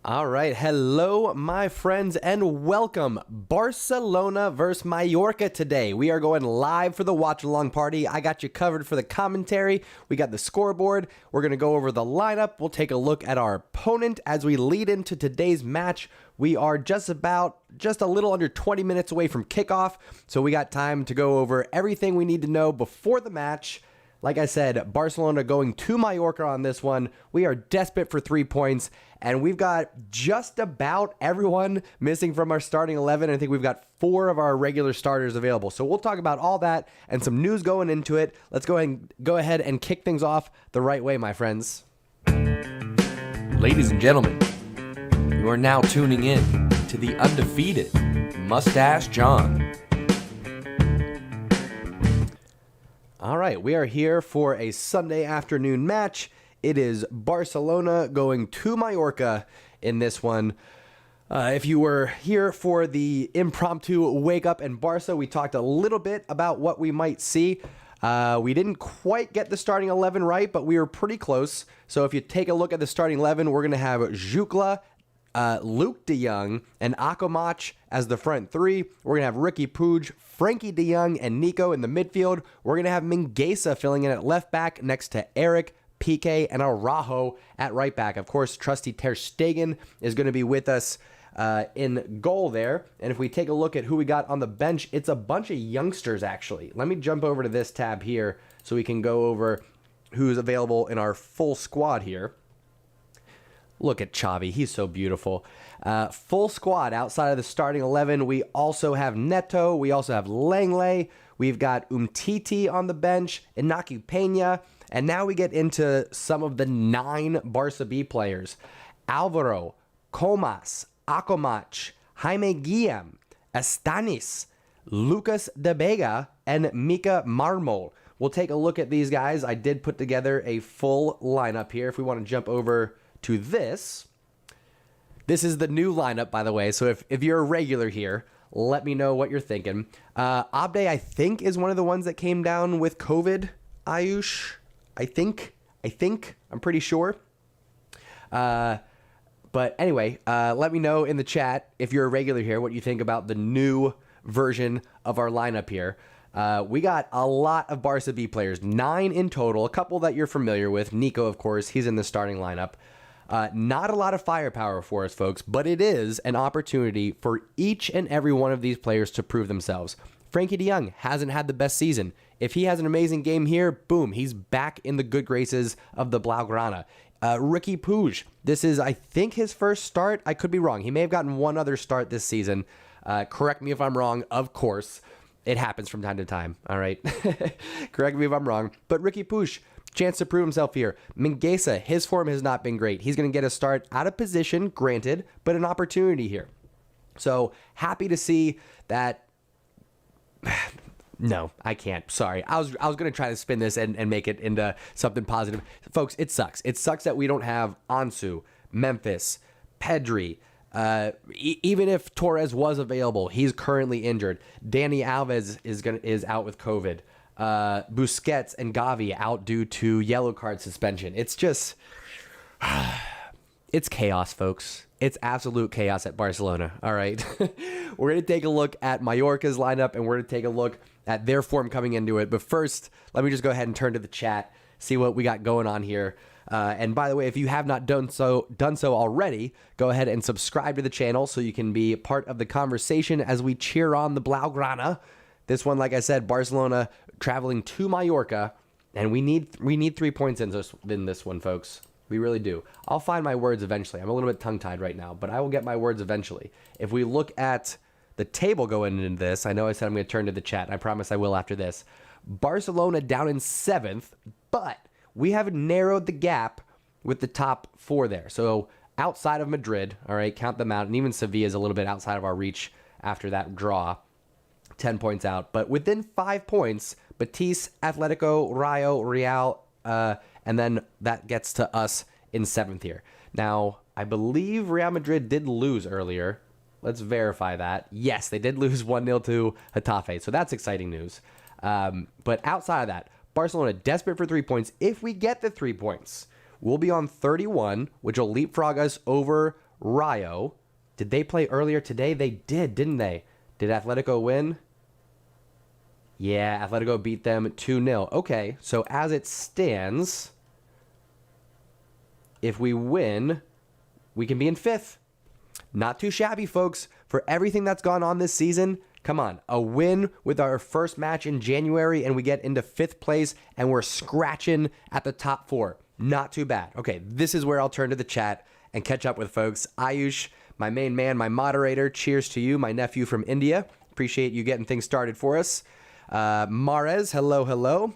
All right, hello, my friends, and welcome. Barcelona versus Mallorca today. We are going live for the watch-along party. I got you covered for the commentary. We got the scoreboard. We're going to go over the lineup. We'll take a look at our opponent as we lead into today's match. We are just a little under 20 minutes away from kickoff, so we got time to go over everything we need to know before the match. Like I said, Barcelona going to Mallorca on this one. We are desperate for 3 points, and we've got just about everyone missing from our starting 11. I think we've got 4 of our regular starters available. So we'll talk about all that and some news going into it. Let's go ahead and kick things off the right way, my friends. Ladies and gentlemen, you are now tuning in to the undefeated Mustache John. All right, we are here for a Sunday afternoon match. It is Barcelona going to Mallorca in this one. If you were here for the impromptu wake up in Barca, we talked a little bit about what we might see. We didn't quite get the starting 11 right, but we were pretty close. So if you take a look at the starting 11, we're going to have Jukla, Luke de Jong, and Akomach as the front three. We're going to have Ricky Puig, Frankie de Jong, and Nico in the midfield. We're going to have Mingueza filling in at left back next to Eric, Piqué, and Araujo at right back. Of course, trusty Ter Stegen is going to be with us in goal there. And if we take a look at who we got on the bench, it's a bunch of youngsters, actually. Let me jump over to this tab here so we can go over who's available in our full squad here. Look at Xavi. He's so beautiful. Full squad outside of the starting 11. We also have Neto. We also have Langley. We've got Umtiti on the bench, Inaki Peña. And now we get into some of the 9 Barca B players. Alvaro, Comas, Akomach, Jaime Guillem, Estanis, Lucas de Vega, and Mika Marmol. We'll take a look at these guys. I did put together a full lineup here. If we want to jump over to this is the new lineup, by the way. So if you're a regular here, let me know what you're thinking. Abde, I think, is one of the ones that came down with COVID. Ayush, I think, I'm pretty sure. But anyway, let me know in the chat if you're a regular here what you think about the new version of our lineup here. We got a lot of Barca B players, 9 in total, a couple that you're familiar with. Nico, of course, he's in the starting lineup. Not a lot of firepower for us, folks, but it is an opportunity for each and every one of these players to prove themselves. Frankie de Jong hasn't had the best season. If he has an amazing game here, boom, he's back in the good graces of the Blaugrana. Ricky Puig, this is, I think, his first start. I could be wrong. He may have gotten one other start this season. Correct me if I'm wrong, of course. It happens from time to time, all right? Correct me if I'm wrong. But Ricky Puig, chance to prove himself here. Mingueza, his form has not been great. He's going to get a start out of position, granted, but an opportunity here. So happy to see that. No, I can't. Sorry. I was going to try to spin this and make it into something positive. Folks, it sucks. It sucks that we don't have Ansu, Memphis, Pedri. Even if Torres was available, he's currently injured. Dani Alves is out with COVID. Busquets and Gavi out due to yellow card suspension. It's just, it's chaos, folks. It's absolute chaos at Barcelona. All right. We're going to take a look at Mallorca's lineup, and we're going to take a look at their form coming into it. But first, let me just go ahead and turn to the chat, see what we got going on here. And by the way, if you have not done so already, go ahead and subscribe to the channel so you can be part of the conversation as we cheer on the Blaugrana. This one, like I said, Barcelona traveling to Mallorca, and we need 3 points in this one, folks. We really do. I'll find my words eventually. I'm a little bit tongue-tied right now, but I will get my words eventually. If we look at the table going into this, I know I said I'm going to turn to the chat. I promise I will after this. Barcelona down in 7th, but we have narrowed the gap with the top 4 there. So outside of Madrid, all right, count them out, and even Sevilla is a little bit outside of our reach after that draw. 10 points out. But within 5 points, Betis, Atletico, Rayo, Real, and then that gets to us in 7th here. Now, I believe Real Madrid did lose earlier. Let's verify that. Yes, they did lose 1-0 to Getafe, so that's exciting news. But outside of that, Barcelona desperate for 3 points. If we get the 3 points, we'll be on 31, which will leapfrog us over Rayo. Did they play earlier today? They did, didn't they? Did Atletico win? Yeah, Atletico beat them 2-0. Okay, so as it stands, if we win, we can be in 5th. Not too shabby, folks. For everything that's gone on this season, come on. A win with our first match in January, and we get into 5th place, and we're scratching at the top 4. Not too bad. Okay, this is where I'll turn to the chat and catch up with folks. Ayush, my main man, my moderator, cheers to you, my nephew from India. Appreciate you getting things started for us. Mares, hello, hello.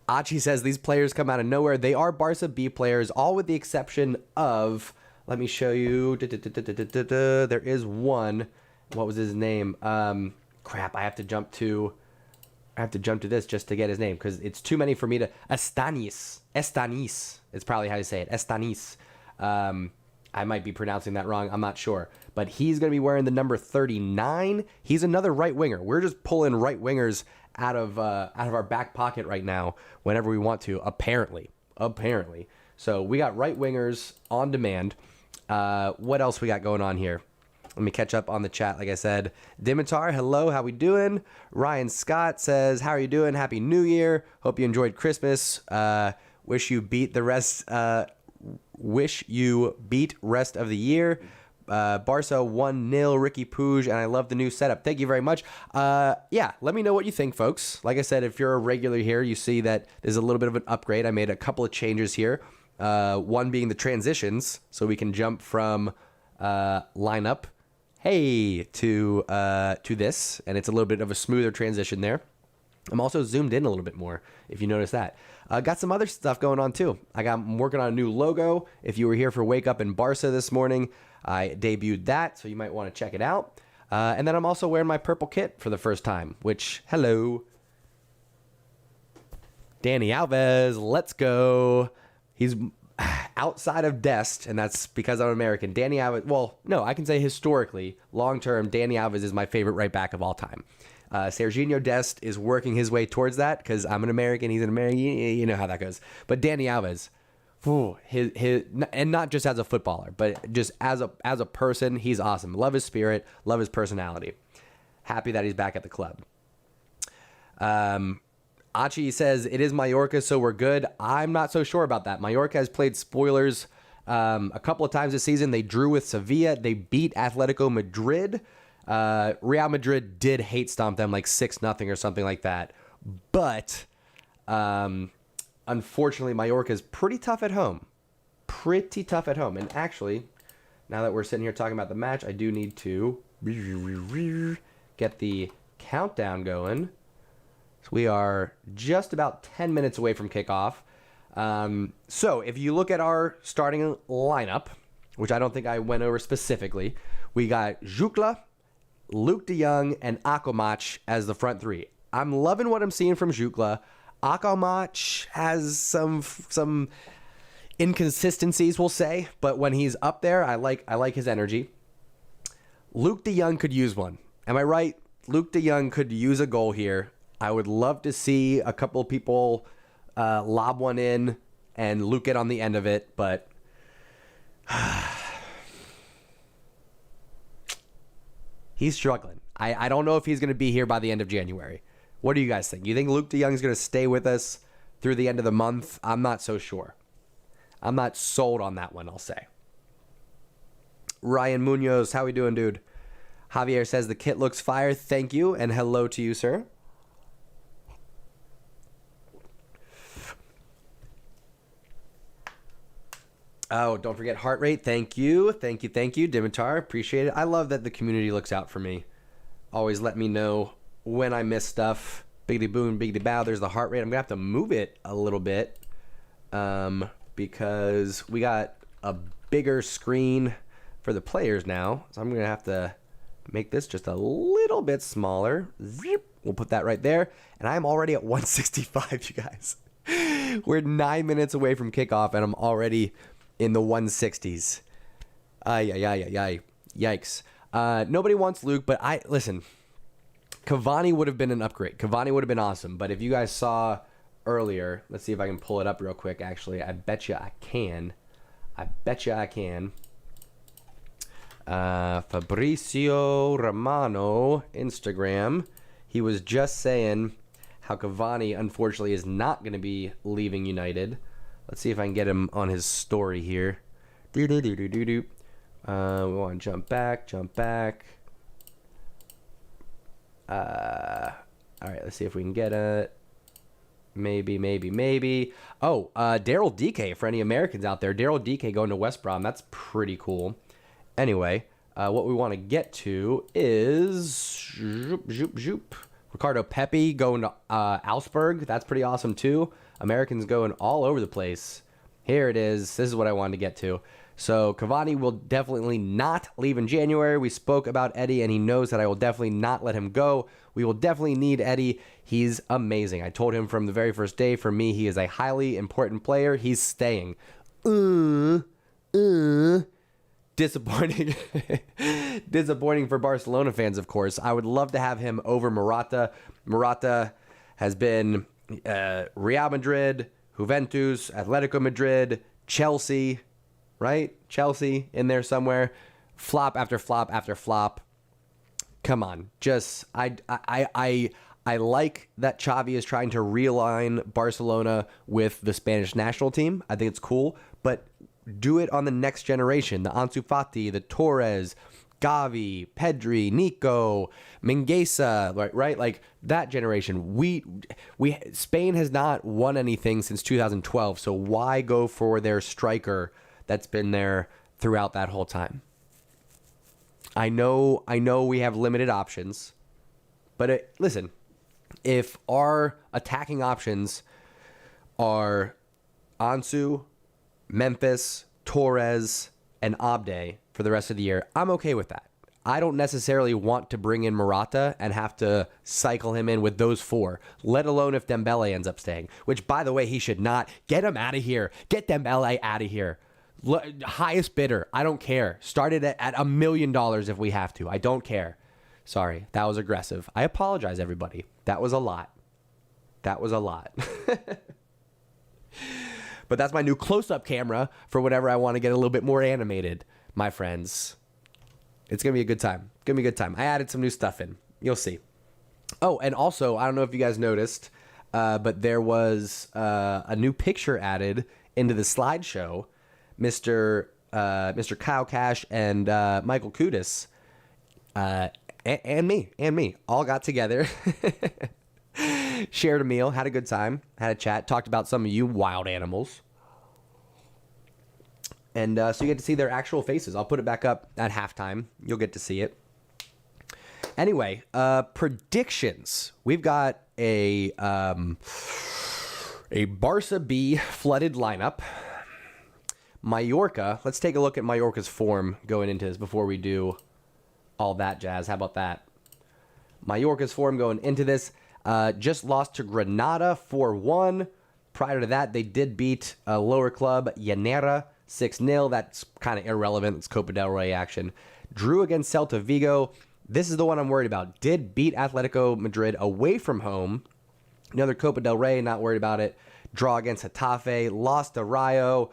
Achi says these players come out of nowhere. They are Barca B players, all with the exception of, let me show you. There is one. What was his name? Crap, I have to jump to this just to get his name because it's too many for me to. Estanis. It's probably how you say it. Estanis. I might be pronouncing that wrong. I'm not sure. But he's going to be wearing the number 39. He's another right winger. We're just pulling right wingers out of our back pocket right now whenever we want to, apparently. So we got right wingers on demand. What else we got going on here? Let me catch up on the chat. Like I said, Dimitar, hello, how we doing? Ryan Scott says, how are you doing? Happy New Year. Hope you enjoyed Christmas. Wish you beat rest of the year. Barca 1-0, Ricky Puig, and I love the new setup. Thank you very much. Yeah, let me know what you think, folks. Like I said, if you're a regular here, you see that there's a little bit of an upgrade. I made a couple of changes here. One being the transitions, so we can jump from lineup, to this, and it's a little bit of a smoother transition there. I'm also zoomed in a little bit more, if you notice that. Got some other stuff going on, too. I'm working on a new logo. If you were here for Wake Up in Barca this morning, I debuted that, so you might want to check it out. And then I'm also wearing my purple kit for the first time, which, hello. Danny Alves, let's go. He's outside of Dest, and that's because I'm American. Danny Alves, well, no, I can say historically, long-term, Danny Alves is my favorite right back of all time. Serginho Dest is working his way towards that because I'm an American, he's an American, you know how that goes. But Danny Alves, his and not just as a footballer, but just as a person, he's awesome. Love his spirit, love his personality. Happy that he's back at the club. Achi says, it is Mallorca, so we're good. I'm not so sure about that. Mallorca has played spoilers a couple of times this season. They drew with Sevilla. They beat Atletico Madrid. Real Madrid did hate stomp them like 6-0 or something like that. But unfortunately, Mallorca is pretty tough at home. And actually, now that we're sitting here talking about the match, I do need to get the countdown going. So we are just about 10 minutes away from kickoff. So if you look at our starting lineup, which I don't think I went over specifically, we got Jukla, Luke de Jong, and Akomach as the front three. I'm loving what I'm seeing from Jukla. Akomach has some inconsistencies, we'll say, but when he's up there, I like his energy. Luke de Jong could use one. Am I right? Luke de Jong could use a goal here. I would love to see a couple of people lob one in and Luke it on the end of it, but he's struggling. I don't know if he's going to be here by the end of January. What do you guys think? You think Luke de Jong is going to stay with us through the end of the month? I'm not so sure. I'm not sold on that one, I'll say. Ryan Munoz, how we doing, dude? Javier says the kit looks fire. Thank you, and hello to you, sir. Oh, don't forget heart rate. Thank you. Dimitar, appreciate it. I love that the community looks out for me. Always let me know when I miss stuff. Biggity boom, biggity bow. There's the heart rate. I'm going to have to move it a little bit because we got a bigger screen for the players now. So I'm going to have to make this just a little bit smaller. Zip. We'll put that right there. And I'm already at 165, you guys. We're 9 minutes away from kickoff, and I'm already in the 160s. Yikes. Nobody wants Luke, but listen, Cavani would have been an upgrade. Cavani would have been awesome. But if you guys saw earlier, let's see if I can pull it up real quick, actually. I bet you I can. Fabrizio Romano, Instagram. He was just saying how Cavani, unfortunately, is not going to be leaving United. Let's see if I can get him on his story here. We want to jump back. All right, let's see if we can get it. Maybe. Oh, Daryl DK, for any Americans out there. Daryl DK going to West Brom. That's pretty cool. Anyway, what we want to get to is Ricardo Pepi going to Augsburg. That's pretty awesome too. Americans going all over the place. Here it is. This is what I wanted to get to. So Cavani will definitely not leave in January. We spoke about Eddie, and he knows that I will definitely not let him go. We will definitely need Eddie. He's amazing. I told him from the very first day, for me, he is a highly important player. He's staying. Disappointing. Disappointing for Barcelona fans, of course. I would love to have him over Morata. Morata has been Real Madrid, Juventus, Atletico Madrid, Chelsea, right? Chelsea in there somewhere. Flop after flop after flop. Come on. Just I like that Xavi is trying to realign Barcelona with the Spanish national team. I think it's cool, but do it on the next generation. The Ansu Fati, the Torres, Gavi, Pedri, Nico, Mingueza, right? Like that generation. Spain has not won anything since 2012, so why go for their striker that's been there throughout that whole time? I know we have limited options, but listen, if our attacking options are Ansu, Memphis, Torres, and Abde for the rest of the year, I'm okay with that. I don't necessarily want to bring in Morata and have to cycle him in with those four, let alone if Dembele ends up staying, which, by the way, he should not. Get him out of here. Get Dembele out of here. Highest bidder. I don't care. Start it at $1 million if we have to. I don't care. Sorry, that was aggressive. I apologize, everybody. That was a lot. But that's my new close-up camera for whenever I want to get a little bit more animated, my friends. It's going to be a good time. I added some new stuff in. You'll see. Oh, and also, I don't know if you guys noticed, but there was a new picture added into the slideshow. Mr. Kyle Cash and Michael Kudus and me all got together, shared a meal, had a good time, had a chat, talked about some of you wild animals. And so you get to see their actual faces. I'll put it back up at halftime. You'll get to see it. Anyway, predictions. We've got a Barca B flooded lineup. Mallorca, let's take a look at Mallorca's form going into this before we do all that jazz. How about that? Mallorca's form going into this, just lost to Granada 4-1. Prior to that, they did beat a lower club, Llanera, 6-0. That's kind of irrelevant. It's Copa del Rey action. Drew against Celta Vigo. This is the one I'm worried about. Did beat Atletico Madrid away from home. Another Copa del Rey, not worried about it. Draw against Getafe. Lost to Rayo.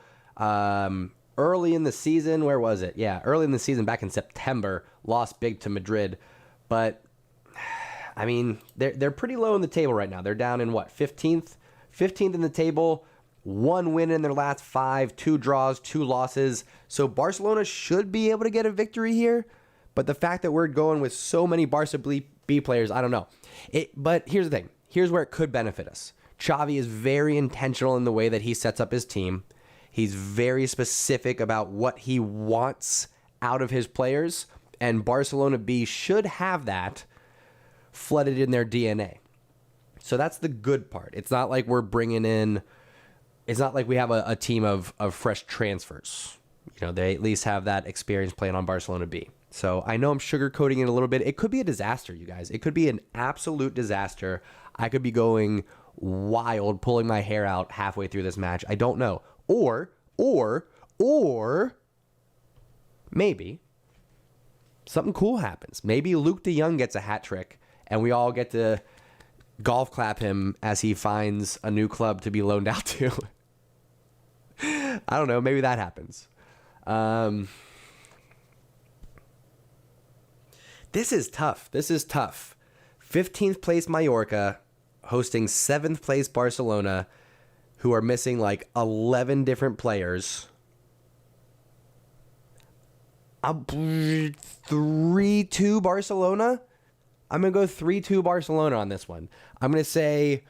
Early in the season, where was it? Yeah, early in the season, back in September, lost big to Madrid. But, I mean, they're pretty low in the table right now. They're down in, what, 15th? 15th in the table. 1 win in their last 5, 2 draws, 2 losses. So Barcelona should be able to get a victory here. But the fact that we're going with so many Barca B players, I don't know. But here's the thing. Here's where it could benefit us. Xavi is very intentional in the way that he sets up his team. He's very specific about what he wants out of his players, and Barcelona B should have that flooded in their DNA. So that's the good part. It's not like we're bringing in, it's not like we have a team of fresh transfers. You know, they at least have that experience playing on Barcelona B. So I know I'm sugarcoating it a little bit. It could be a disaster, you guys. It could be an absolute disaster. I could be going wild, pulling my hair out halfway through this match. I don't know. Or maybe something cool happens. Maybe Luke de Jong gets a hat trick and we all get to golf clap him as he finds a new club to be loaned out to. I don't know. Maybe that happens. This is tough. 15th place Mallorca hosting 7th place Barcelona, who are missing like 11 different players. 3-2 Barcelona. I'm going to go 3-2 Barcelona on this one. I'm going to say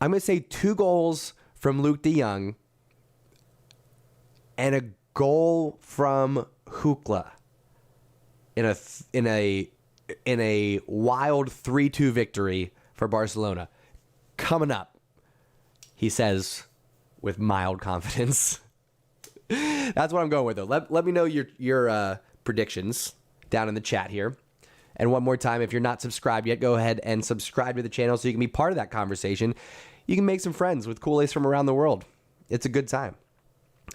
2 goals from Luke de Jong and a goal from Hukla in a wild 3-2 victory for Barcelona. Coming up, he says with mild confidence. That's what I'm going with, though. Let me know your predictions down in the chat here. And one more time, if you're not subscribed yet, go ahead and subscribe to the channel so you can be part of that conversation. You can make some friends with cool-ace from around the world. It's a good time.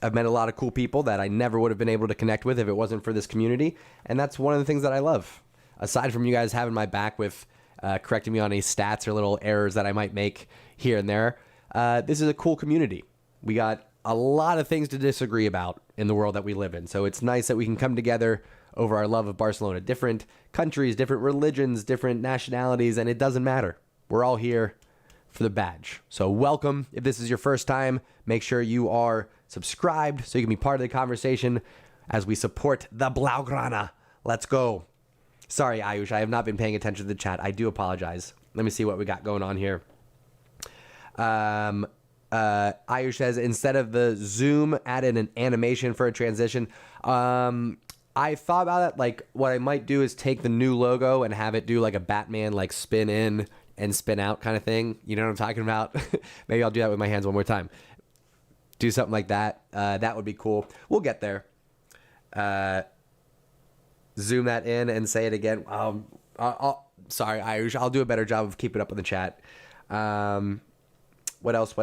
I've met a lot of cool people that I never would have been able to connect with if it wasn't for this community. And that's one of the things that I love. Aside from you guys having my back with correcting me on any stats or little errors that I might make here and there, this is a cool community. We got a lot of things to disagree about in the world that we live in. So it's nice that we can come together over our love of Barcelona. Different countries, different religions, different nationalities, and it doesn't matter. We're all here for the badge. So welcome. If this is your first time, make sure you are subscribed so you can be part of the conversation as we support the Blaugrana. Let's go. Sorry, Ayush, I have not been paying attention to the chat. I do apologize. Let me see what we got going on here. Ayush says, instead of the zoom, added an animation for a transition. I thought about it. Like, what I might do is take the new logo and have it do like a Batman, like spin in and spin out kind of thing. You know what I'm talking about? Maybe I'll do that with my hands one more time. Do something like that. That would be cool. We'll get there. Zoom that in and say it again. Sorry, Ayush. I'll do a better job of keeping up with the chat. What else?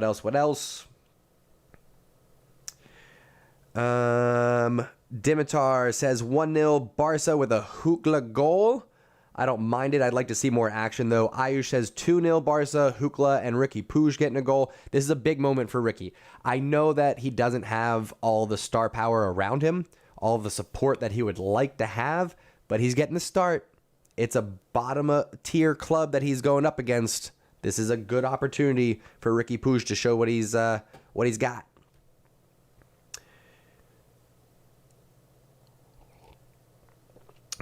Dimitar says 1-0 Barca with a Hukla goal. I don't mind it. I'd like to see more action, though. Ayush says 2-0 Barca, Hukla and Ricky Puig getting a goal. This is a big moment for Ricky. I know that he doesn't have all the star power around him, all the support that he would like to have, but he's getting the start. It's a bottom-tier club that he's going up against. This is a good opportunity for Ricky Puig to show what he's got.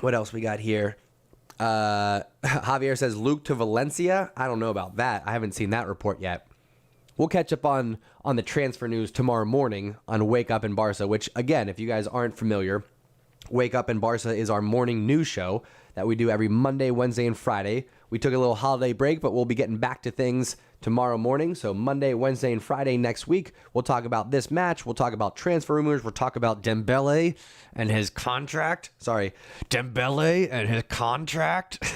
What else we got here? Javier says Luke to Valencia. I don't know about that. I haven't seen that report yet. We'll catch up on the transfer news tomorrow morning on Wake Up in Barca, which, again, if you guys aren't familiar, Wake Up in Barca is our morning news show that we do every Monday, Wednesday, and Friday. We took a little holiday break, but we'll be getting back to things tomorrow morning. So Monday, Wednesday, and Friday next week, we'll talk about this match. We'll talk about transfer rumors. We'll talk about Dembele and his contract. Dembele and his contract.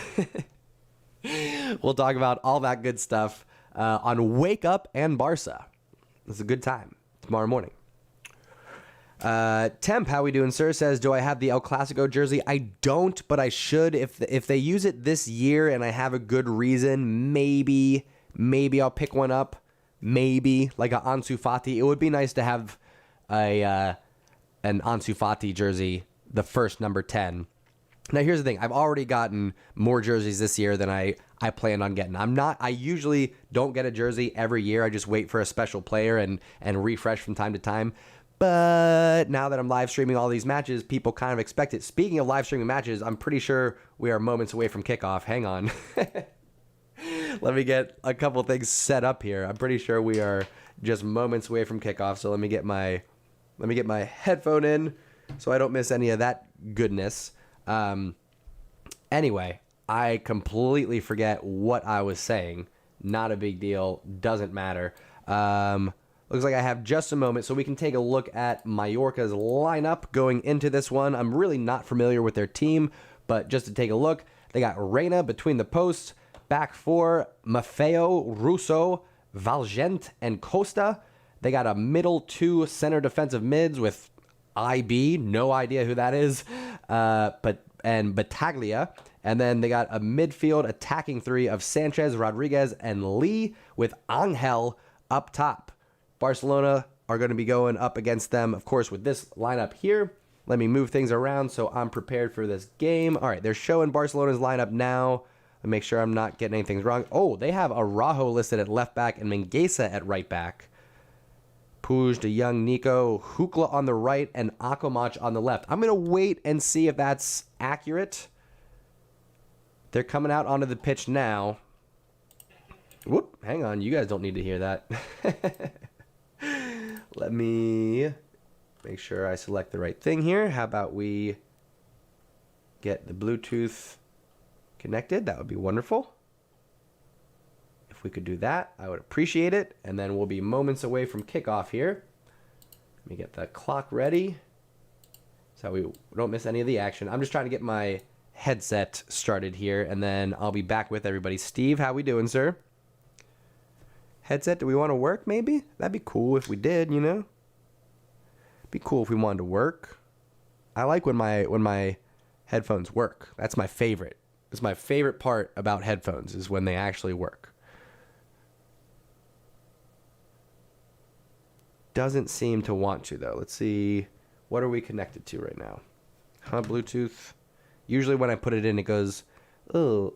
We'll talk about all that good stuff on Wake Up and Barca. It's a good time tomorrow morning. Temp, how we doing, sir? Says, do I have the El Clasico jersey? I don't, but I should. If they use it this year and I have a good reason, maybe I'll pick one up. Maybe like a Ansu Fati. It would be nice to have an Ansu Fati jersey, the first number 10. Now here's the thing. I've already gotten more jerseys this year than I plan on getting. I usually don't get a jersey every year. I just wait for a special player and refresh from time to time. But now that I'm live streaming all these matches, people kind of expect it. Speaking of live streaming matches, I'm pretty sure we are moments away from kickoff. Hang on. Let me get a couple things set up here. I'm pretty sure we are just moments away from kickoff. So let me get my headphone in so I don't miss any of that goodness. Anyway, I completely forget what I was saying. Not a big deal. Doesn't matter. Looks like I have just a moment, so we can take a look at Mallorca's lineup going into this one. I'm really not familiar with their team, but just to take a look, they got Reina between the posts, back four, Maffeo, Russo, Valgent, and Costa. They got a middle two center defensive mids with IB, no idea who that is, and Battaglia. And then they got a midfield attacking three of Sanchez, Rodriguez, and Lee with Angel up top. Barcelona are going to be going up against them, of course, with this lineup here. Let me move things around so I'm prepared for this game. All right, they're showing Barcelona's lineup now. Let me make sure I'm not getting anything wrong. Oh, they have Araujo listed at left back and Mingueza at right back. Puig, De Jong, Nico, Hukla on the right, and Akomach on the left. I'm going to wait and see if that's accurate. They're coming out onto the pitch now. Whoop, hang on. You guys don't need to hear that. Let me make sure I select the right thing here. How about we get the Bluetooth connected? That would be wonderful. If we could do that, I would appreciate it. And then we'll be moments away from kickoff here. Let me get the clock ready so we don't miss any of the action. I'm just trying to get my headset started here, and then I'll be back with everybody. Steve, how we doing, sir? Headset, do we want to work maybe? That'd be cool if we did, you know? Be cool if we wanted to work. I like when my headphones work. That's my favorite. It's my favorite part about headphones is when they actually work. Doesn't seem to want to, though. Let's see. What are we connected to right now? Bluetooth. Usually when I put it in, it goes, oh,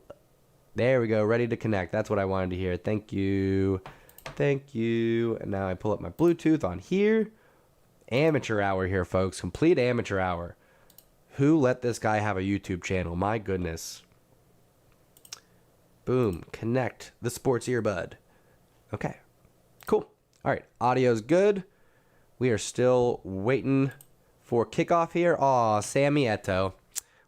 there we go. Ready to connect. That's what I wanted to hear. Thank you. Thank you. And now I pull up my Bluetooth on here. Amateur hour here, folks. Complete amateur hour. Who let this guy have a YouTube channel? My goodness. Boom. Connect the sports earbud. Okay. Cool. All right. Audio's good. We are still waiting for kickoff here. Aw, Sammy Eto'o.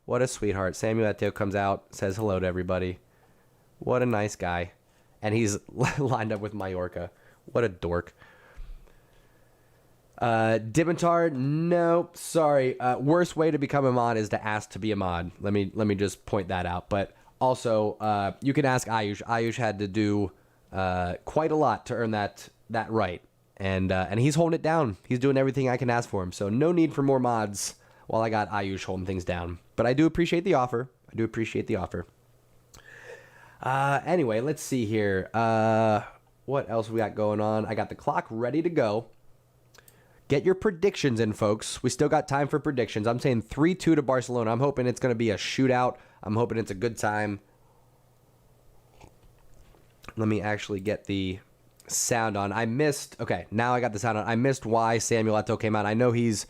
What a sweetheart. Samuel Eto'o comes out, says hello to everybody. What a nice guy. And he's lined up with Mallorca. What a dork. Dimitar, nope, sorry. Worst way to become a mod is to ask to be a mod. Let me just point that out. But also, you can ask Ayush. Ayush had to do quite a lot to earn that right. And he's holding it down. He's doing everything I can ask for him. So no need for more mods while I got Ayush holding things down. But I do appreciate the offer. Anyway, let's see here. What else we got going on? I got the clock ready to go. Get your predictions in, folks. We still got time for predictions. I'm saying 3-2 to Barcelona. I'm hoping it's going to be a shootout. I'm hoping it's a good time. Let me actually get the sound on. Okay, now I got the sound on. I missed why Samuel Eto'o came out. I know he's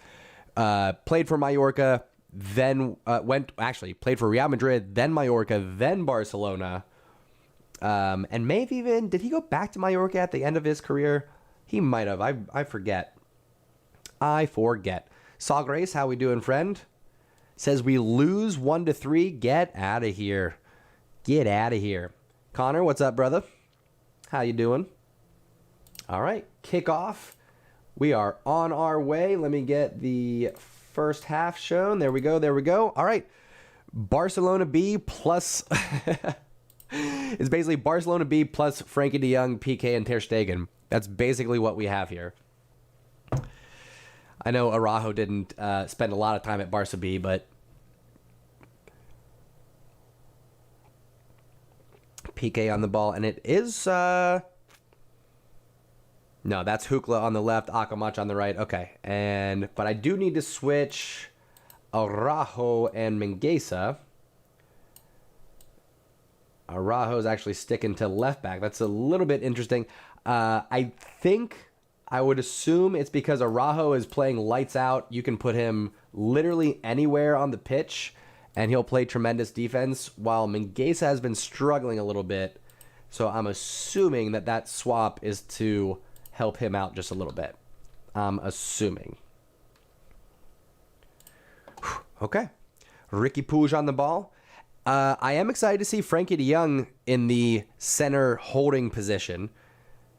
played for Mallorca, then played for Real Madrid, then Mallorca, then Barcelona. And maybe even, did he go back to Mallorca at the end of his career? He might have. I forget. Saw Grace, how we doing, friend? Says we lose 1-3. Get out of here. Connor, what's up, brother? How you doing? All right, kickoff. We are on our way. Let me get the first half shown. There we go. All right. Barcelona B plus... It's basically Barcelona B plus Frankie de Jong, PK, and Ter Stegen. That's basically what we have here. I know Araujo didn't spend a lot of time at Barca B, but PK on the ball, and it is... No, that's Hukla on the left, Akomach on the right. Okay, but I do need to switch Araujo and Mingueza. Araujo's actually sticking to left back. That's a little bit interesting. I would assume it's because Araujo is playing lights out. You can put him literally anywhere on the pitch, and he'll play tremendous defense, while Mingueza has been struggling a little bit. So I'm assuming that swap is to help him out just a little bit. I'm assuming. Okay. Ricky Puig on the ball. I am excited to see Frankie de Jong in the center holding position.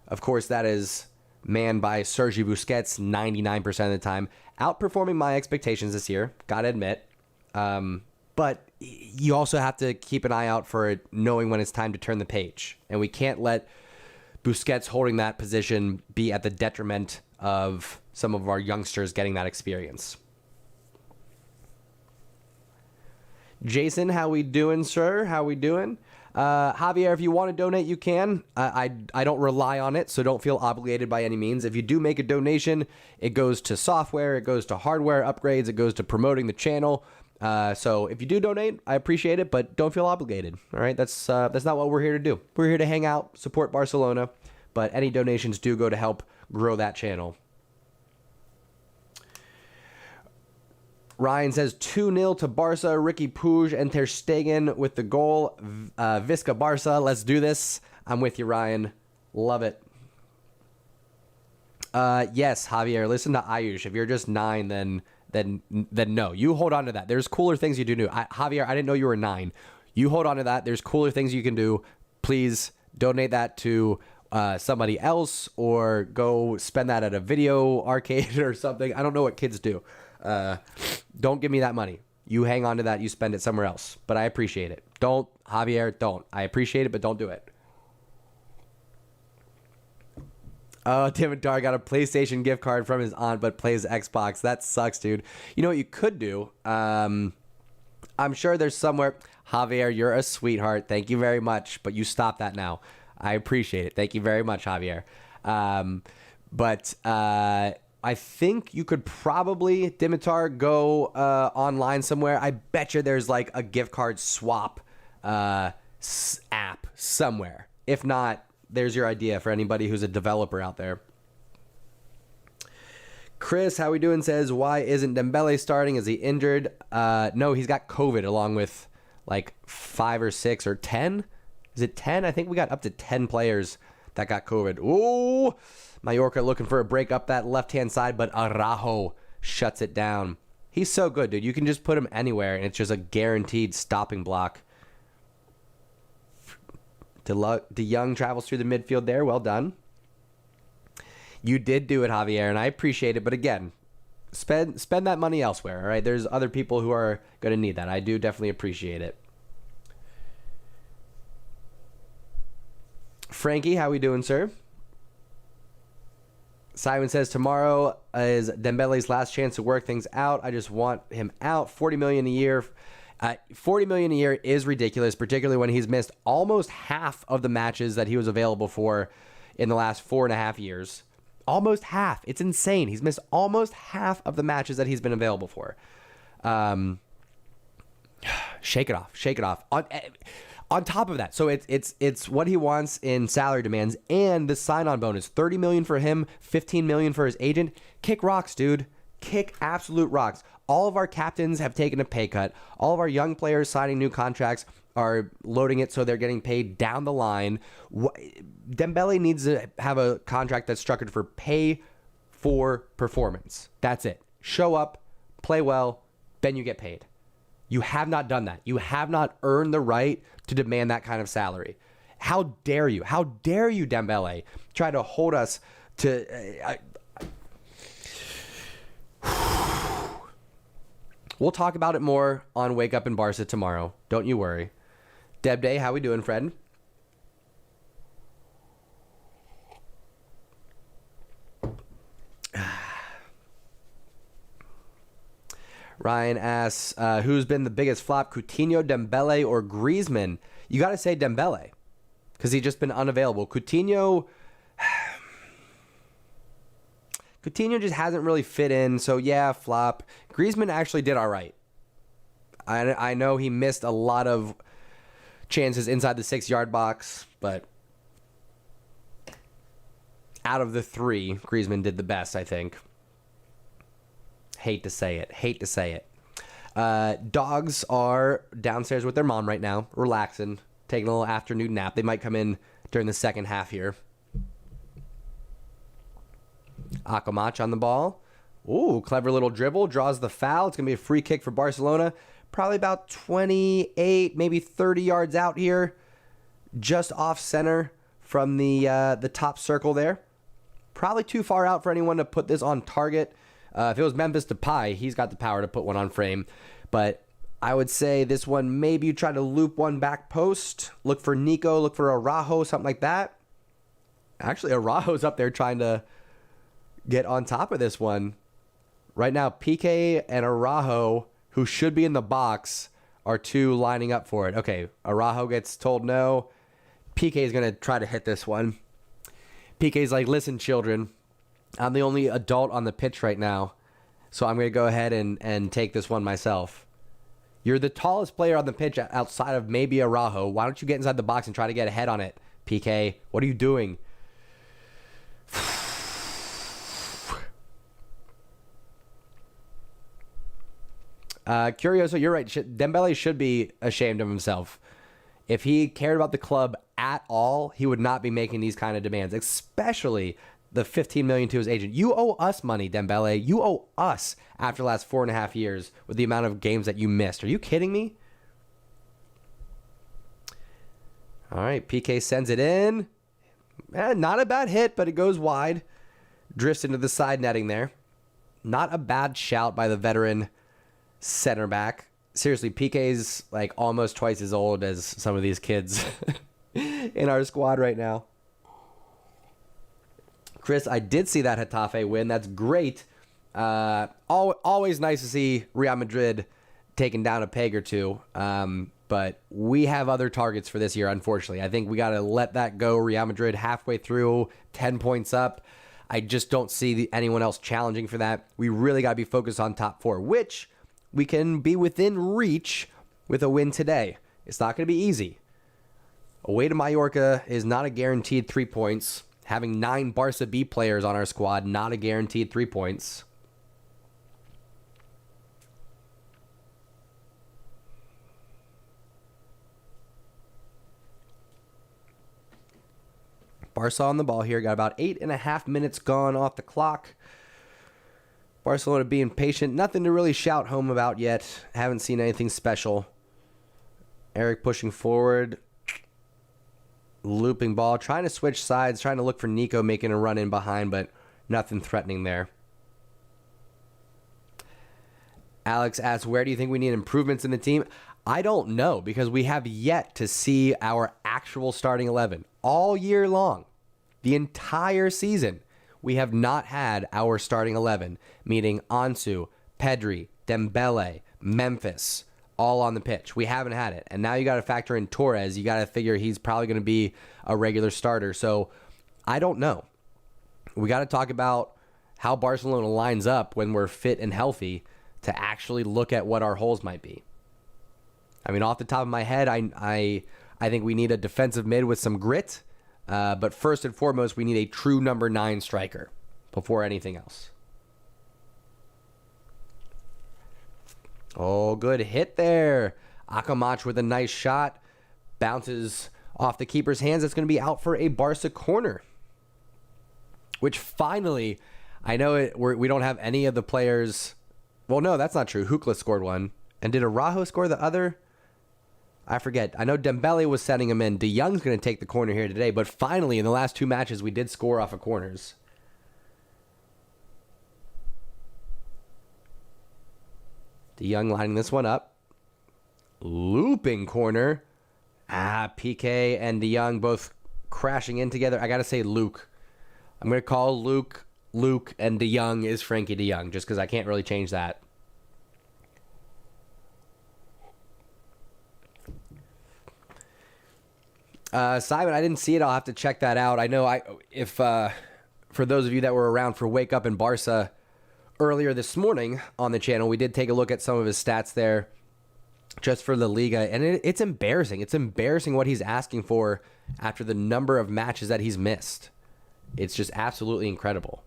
Of course, that is manned by Sergi Busquets 99% of the time. Outperforming my expectations this year, gotta admit. But you also have to keep an eye out for it, knowing when it's time to turn the page. And we can't let Busquets holding that position be at the detriment of some of our youngsters getting that experience. Jason, how we doing, sir? How we doing? Javier, if you want to donate, you can. I don't rely on it, so don't feel obligated by any means. If you do make a donation, it goes to software, it goes to hardware upgrades, it goes to promoting the channel. So if you do donate, I appreciate it, but don't feel obligated. All right, that's not what we're here to do. We're here to hang out, support Barcelona, but any donations do go to help grow that channel. Ryan says 2-0 to Barca. Ricky Puig and Ter Stegen with the goal. Visca Barca. Let's do this. I'm with you, Ryan. Love it. Yes, Javier. Listen to Ayush. If you're just 9, then no. You hold on to that. There's cooler things you do. Javier, I didn't know you were 9. You hold on to that. There's cooler things you can do. Please donate that to somebody else, or go spend that at a video arcade or something. I don't know what kids do. Don't give me that money. You hang on to that. You spend it somewhere else. But I appreciate it. Don't, Javier, don't. I appreciate it, but don't do it. Oh, Dimitar got a PlayStation gift card from his aunt, but plays Xbox. That sucks, dude. You know what you could do? I'm sure there's somewhere. Javier, you're a sweetheart. Thank you very much. But you stop that now. I appreciate it. Thank you very much, Javier. I think you could probably, Dimitar, go online somewhere. I bet you there's like a gift card swap app somewhere. If not, there's your idea for anybody who's a developer out there. Chris, how we doing, says, why isn't Dembele starting? Is he injured? No, he's got COVID along with like 5 or 6 or 10. Is it 10? I think we got up to 10 players that got COVID. Ooh, Mallorca looking for a break up that left-hand side, but Araujo shuts it down. He's so good, dude. You can just put him anywhere, and it's just a guaranteed stopping block. De Jong travels through the midfield there. Well done. You did do it, Javier, and I appreciate it. But again, spend that money elsewhere, all right? There's other people who are going to need that. I do definitely appreciate it. Frankie, how we doing, sir? Simon says, tomorrow is Dembele's last chance to work things out. I just want him out. $40 million a year. $40 million a year is ridiculous, particularly when he's missed almost half of the matches that he was available for in the last 4.5 years. Almost half. It's insane. He's missed almost half of the matches that he's been available for. Shake it off. Shake it off. On top of that, so it's what he wants in salary demands and the sign-on bonus. $30 million for him, $15 million for his agent. Kick rocks, dude. Kick absolute rocks. All of our captains have taken a pay cut. All of our young players signing new contracts are loading it so they're getting paid down the line. Dembele needs to have a contract that's structured for pay for performance. That's it. Show up, play well, then you get paid. You have not done that. You have not earned the right to demand that kind of salary. How dare you? How dare you, Dembele, try to hold us to... We'll talk about it more on Wake Up in Barca tomorrow. Don't you worry. Deb Day, how we doing, friend? Ryan asks, who's been the biggest flop, Coutinho, Dembele, or Griezmann? You got to say Dembele because he's just been unavailable. Coutinho just hasn't really fit in, so yeah, flop. Griezmann actually did all right. I know he missed a lot of chances inside the 6-yard box, but out of the 3, Griezmann did the best, I think. Hate to say it. Dogs are downstairs with their mom right now, relaxing, taking a little afternoon nap. They might come in during the second half here. Akamach on the ball. Ooh, clever little dribble. Draws the foul. It's going to be a free kick for Barcelona. Probably about 28, maybe 30 yards out here. Just off center from the top circle there. Probably too far out for anyone to put this on target. If it was Memphis Depay, he's got the power to put one on frame. But I would say this one, maybe you try to loop one back post. Look for Nico. Look for Araujo, something like that. Actually, Araujo's up there trying to get on top of this one. Right now, Piqué and Araujo, who should be in the box, are two lining up for it. Okay, Araujo gets told no. PK is going to try to hit this one. PK's like, listen, children, I'm the only adult on the pitch right now, so I'm going to go ahead and take this one myself. You're the tallest player on the pitch outside of maybe Araujo. Why don't you get inside the box and try to get a head on it, PK? What are you doing? Curioso, you're right. Dembele should be ashamed of himself. If he cared about the club at all, he would not be making these kind of demands, especially the $15 million to his agent. You owe us money, Dembele. You owe us after the last 4.5 years with the amount of games that you missed. Are you kidding me? All right, PK sends it in. Not a bad hit, but it goes wide. Drifts into the side netting there. Not a bad shout by the veteran center back. Seriously, PK's like almost twice as old as some of these kids in our squad right now. Chris, I did see that Getafe win. That's great. Always nice to see Real Madrid taking down a peg or two. But we have other targets for this year, unfortunately. I think we got to let that go. Real Madrid halfway through, 10 points up. I just don't see anyone else challenging for that. We really got to be focused on top four, which we can be within reach with a win today. It's not going to be easy. Away to Mallorca is not a guaranteed 3 points. Having 9 Barca B players on our squad, not a guaranteed 3 points. Barca on the ball here. Got about 8.5 minutes gone off the clock. Barcelona being patient. Nothing to really shout home about yet. Haven't seen anything special. Eric pushing forward. Looping ball. Trying to switch sides. Trying to look for Nico making a run in behind, but nothing threatening there. Alex asks, where do you think we need improvements in the team? I don't know, because we have yet to see our actual starting 11. All year long. The entire season. We have not had our starting 11, meaning Ansu, Pedri, Dembele, Memphis, all on the pitch. We haven't had it. And now you got to factor in Torres. You got to figure he's probably going to be a regular starter. So I don't know. We got to talk about how Barcelona lines up when we're fit and healthy to actually look at what our holes might be. I mean, off the top of my head, I think we need a defensive mid with some grit. But first and foremost, we need a true number 9 striker before anything else. Oh, good hit there. Akamach with a nice shot. Bounces off the keeper's hands. It's going to be out for a Barca corner. Which finally, I know we don't have any of the players. Well, no, that's not true. Hukla scored one. And did Araujo score the other? I forget. I know Dembele was setting him in. De Jong's going to take the corner here today. But finally, in the last 2 matches, we did score off of corners. De Jong lining this one up. Looping corner. PK and De Jong both crashing in together. I got to say Luke. I'm going to call Luke, and De Jong is Frankie De Jong, just because I can't really change that. Simon, I didn't see it. I'll have to check that out. I know if for those of you that were around for Wake Up in Barca earlier this morning on the channel, we did take a look at some of his stats there just for the Liga, and it's embarrassing. It's embarrassing what he's asking for after the number of matches that he's missed. It's just absolutely incredible.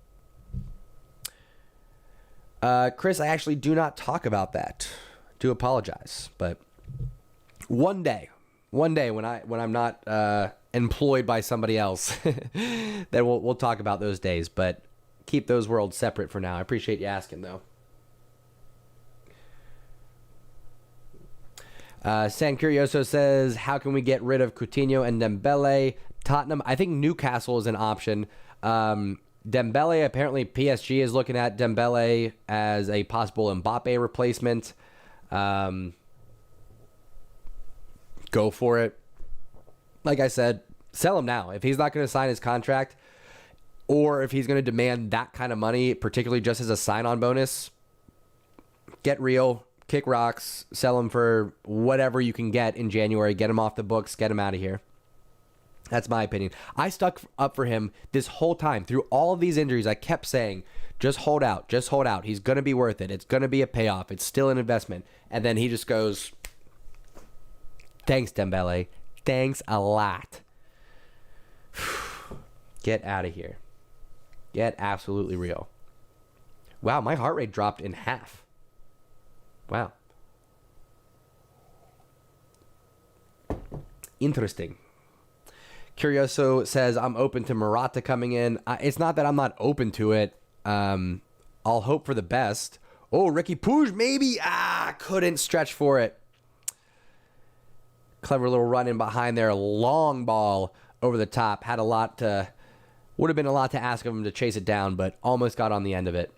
Chris, I actually do not talk about that. Do apologize, but one day when I'm not employed by somebody else, then we'll talk about those days. But keep those worlds separate for now. I appreciate you asking, though. San Curioso says, how can we get rid of Coutinho and Dembele? Tottenham, I think Newcastle is an option. Dembele, apparently PSG is looking at Dembele as a possible Mbappe replacement. Go for it. Like I said, sell him now. If he's not going to sign his contract, or if he's going to demand that kind of money, particularly just as a sign-on bonus, get real. kick rocks, sell him for whatever you can get in January, get him off the books, get him out of here. That's my opinion. I stuck up for him this whole time. Through all of these injuries, I kept saying, just hold out, just hold out. He's going to be worth it. It's going to be a payoff. It's still an investment. And then he just goes, thanks, Dembele. Thanks a lot. Get out of here. Get absolutely real. Wow, my heart rate dropped in half. Wow. Interesting. Curioso says, I'm open to Morata coming in. It's not that I'm not open to it. I'll hope for the best. Oh, Ricky Puig, maybe. Couldn't stretch for it. Clever little run in behind there. Long ball over the top. Would have been a lot to ask of him to chase it down, but almost got on the end of it.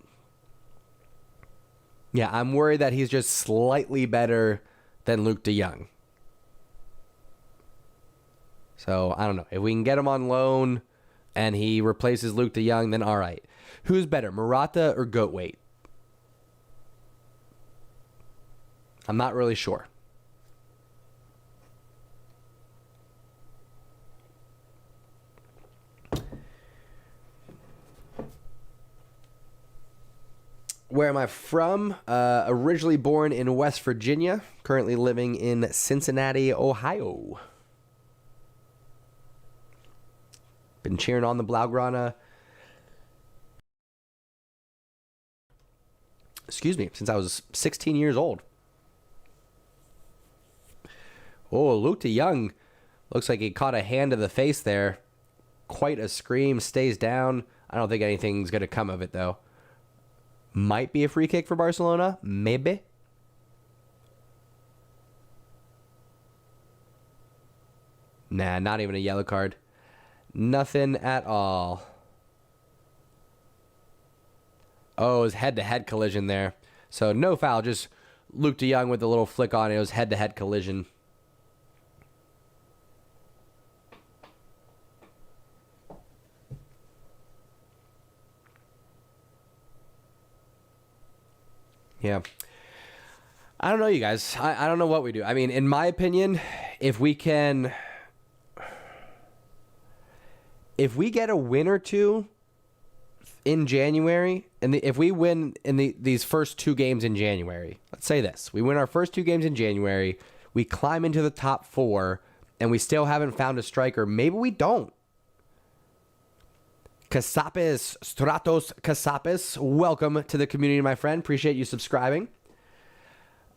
Yeah, I'm worried that he's just slightly better than Luke de Jong. So, I don't know. If we can get him on loan and he replaces Luke de Jong, then all right. Who's better, Morata or Goatweight? I'm not really sure. Where am I from? Originally born in West Virginia, currently living in Cincinnati, Ohio. Been cheering on the Blaugrana, since I was 16 years old. Oh, Luke de Jong looks like he caught a hand to the face there. Quite a scream, stays down. I don't think anything's going to come of it, though. Might be a free kick for Barcelona. Maybe. Nah, not even a yellow card. Nothing at all. Oh, it was head-to-head collision there. So no foul, just Luke de Jong with a little flick on it. It was head-to-head collision. Yeah. I don't know, you guys. I don't know what we do. I mean, in my opinion, if we get a win or two in January, and if we win in these first two games in January, let's say this. We win our first two games in January, we climb into the top four, and we still haven't found a striker. Maybe we don't. Stratos Casapes, welcome to the community, my friend. Appreciate you subscribing.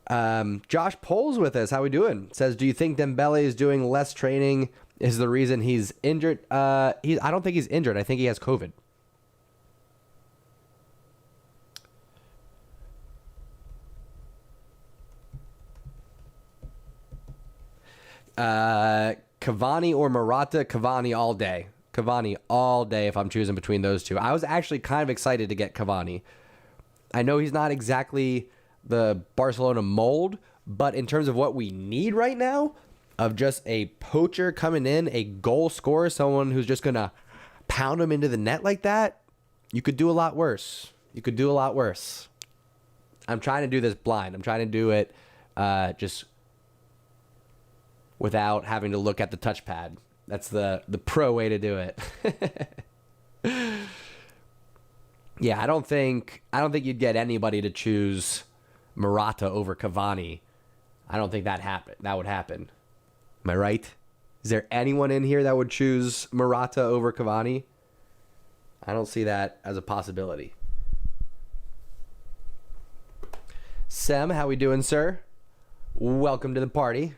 Josh Poles with us. How we doing? Says, do you think Dembele is doing less training is the reason he's injured? I don't think he's injured. I think he has COVID. Cavani or Morata? Cavani all day. Cavani all day if I'm choosing between those two. I was actually kind of excited to get Cavani. I know he's not exactly the Barcelona mold, but in terms of what we need right now, of just a poacher coming in, a goal scorer, someone who's just going to pound him into the net like that, you could do a lot worse. You could do a lot worse. I'm trying to do this blind. I'm trying to do it just without having to look at the touchpad. That's the pro way to do it. Yeah, I don't think you'd get anybody to choose Morata over Cavani. I don't think that would happen. Am I right? Is there anyone in here that would choose Morata over Cavani? I don't see that as a possibility. Sem, how we doing, sir? Welcome to the party.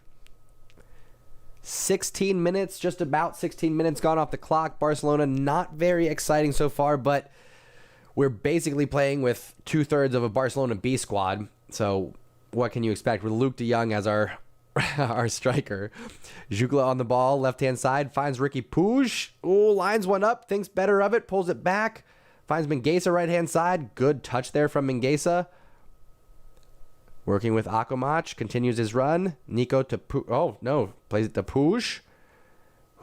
16 minutes, just about 16 minutes gone off the clock. Barcelona not very exciting so far, but we're basically playing with 2/3 of a Barcelona B squad. So what can you expect with Luke de Jong as our striker? Jugla on the ball, left-hand side, finds Ricky Puig. Oh, lines one up, thinks better of it, pulls it back. Finds Mingueza right-hand side. Good touch there from Mingueza. Working with Akomach, continues his run. Nico to plays it to Puig.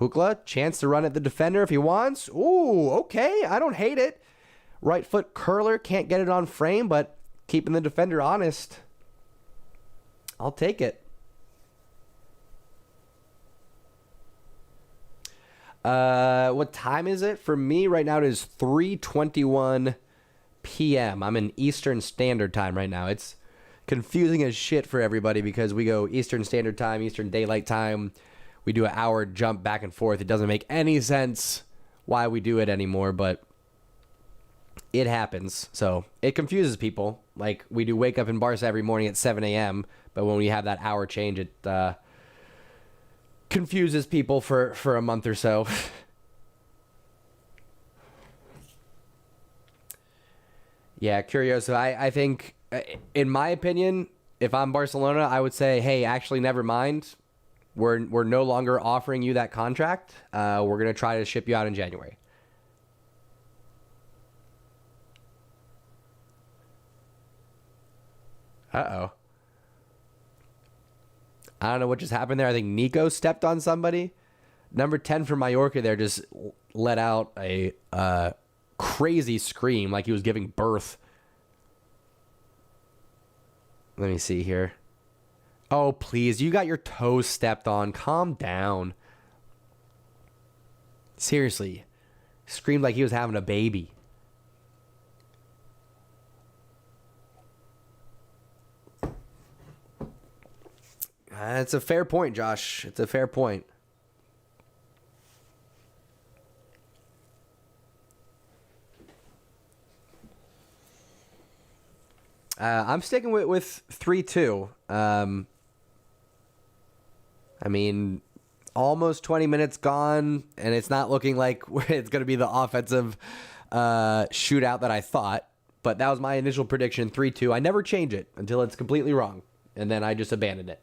Hukla, chance to run at the defender if he wants. Ooh, okay, I don't hate it. Right foot curler, can't get it on frame, but keeping the defender honest. I'll take it. What time is it? For me right now it is 3:21 p.m. I'm in Eastern Standard Time right now. It's confusing as shit for everybody because we go Eastern Standard Time, Eastern Daylight Time. We do an hour jump back and forth. It doesn't make any sense why we do it anymore, but it happens. So it confuses people. Like, we do wake up in Barca every morning at 7 a.m., but when we have that hour change, it confuses people for a month or so. Yeah, Curioso. I think, in my opinion, if I'm Barcelona, I would say, hey, actually, never mind. We're no longer offering you that contract. We're going to try to ship you out in January. Uh-oh. I don't know what just happened there. I think Nico stepped on somebody. Number 10 for Mallorca there just let out a crazy scream like he was giving birth. Let me see here. Oh, please. You got your toes stepped on. Calm down. Seriously. Screamed like he was having a baby. It's a fair point, Josh. It's a fair point. I'm sticking with 3-2. I mean, almost 20 minutes gone, and it's not looking like it's going to be the offensive shootout that I thought. But that was my initial prediction, 3-2. I never change it until it's completely wrong, and then I just abandon it.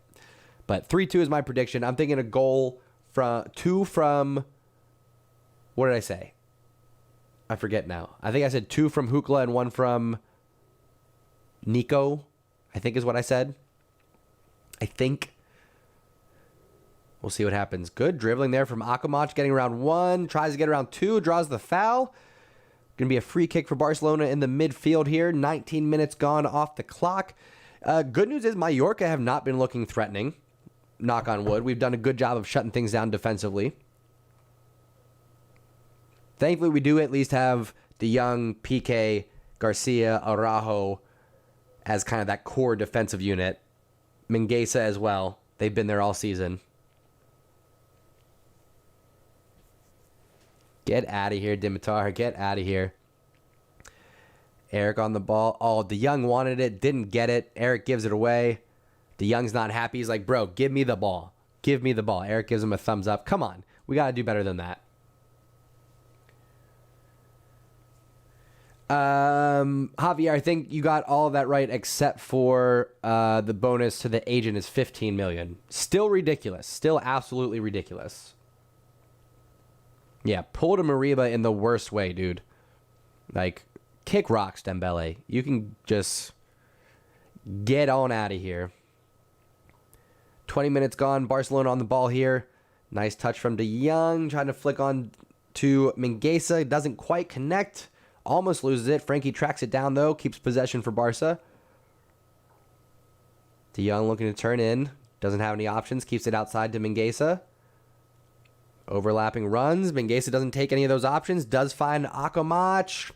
But 3-2 is my prediction. I'm thinking a goal from what did I say? I forget now. I think I said 2 from Hukla and 1 from Nico, I think is what I said. I think. We'll see what happens. Good dribbling there from Akamach, getting around 1, tries to get around 2, draws the foul. Going to be a free kick for Barcelona in the midfield here. 19 minutes gone off the clock. Good news is Mallorca have not been looking threatening. Knock on wood. We've done a good job of shutting things down defensively. Thankfully, we do at least have the young PK, Garcia, Araujo as kind of that core defensive unit. Mingueza as well. They've been there all season. Get out of here, Dimitar. Get out of here. Eric on the ball. Oh, De Jong wanted it. Didn't get it. Eric gives it away. De Jong's not happy. He's like, bro, give me the ball. Give me the ball. Eric gives him a thumbs up. Come on. We got to do better than that. Javier, I think you got all of that right except for the bonus to the agent is 15 million. Still ridiculous. Still absolutely ridiculous. Yeah, pull to Mariba in the worst way, dude. Like, kick rocks, Dembele. You can just get on out of here. 20 minutes gone. Barcelona on the ball here. Nice touch from De Jong. Trying to flick on to Mingueza. Doesn't quite connect. Almost loses it. Frankie tracks it down, though. Keeps possession for Barca. De Jong looking to turn in. Doesn't have any options. Keeps it outside to Mingueza. Overlapping runs. Mingueza doesn't take any of those options. Does find Akamach.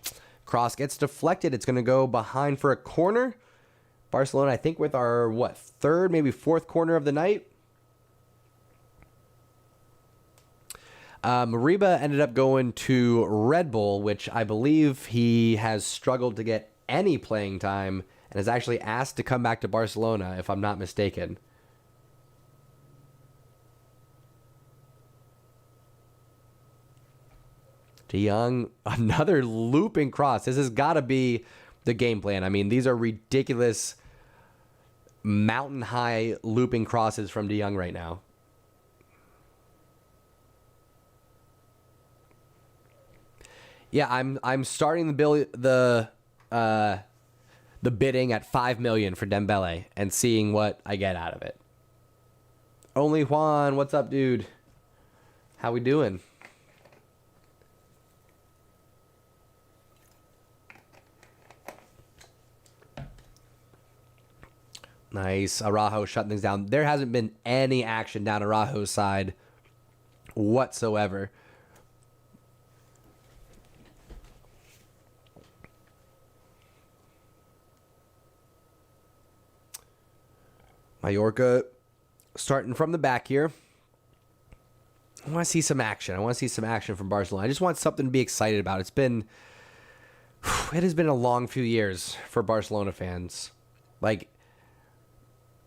Cross gets deflected. It's going to go behind for a corner. Barcelona, I think, with our, third, maybe fourth corner of the night. Mariba ended up going to Red Bull, which I believe he has struggled to get any playing time and is actually asked to come back to Barcelona, if I'm not mistaken. De Jong, another looping cross. This has got to be the game plan. I mean, these are ridiculous mountain-high looping crosses from De Jong right now. Yeah, I'm starting the bidding at 5 million for Dembele and seeing what I get out of it. Only Juan, what's up, dude? How we doing? Nice. Araujo shutting things down. There hasn't been any action down Araujo's side whatsoever. Mallorca starting from the back here. I want to see some action. I want to see some action from Barcelona. I just want something to be excited about. It has been a long few years for Barcelona fans. Like,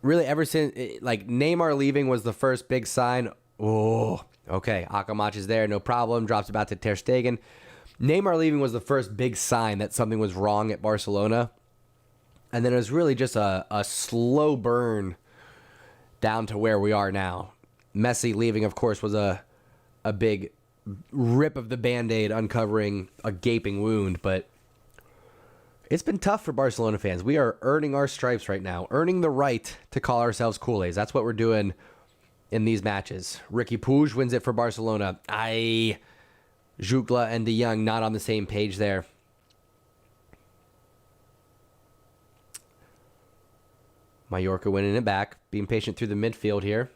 really, ever since, like, Neymar leaving was the first big sign. Oh, okay. Akamach is there, no problem. Drops it back to Ter Stegen. Neymar leaving was the first big sign that something was wrong at Barcelona. And then it was really just a slow burn down to where we are now. Messi leaving, of course, was a big rip of the Band-Aid, uncovering a gaping wound. But it's been tough for Barcelona fans. We are earning our stripes right now, earning the right to call ourselves culés. That's what we're doing in these matches. Ricky Puig wins it for Barcelona. Jutgla and De Jong not on the same page there. Mallorca winning it back, being patient through the midfield here.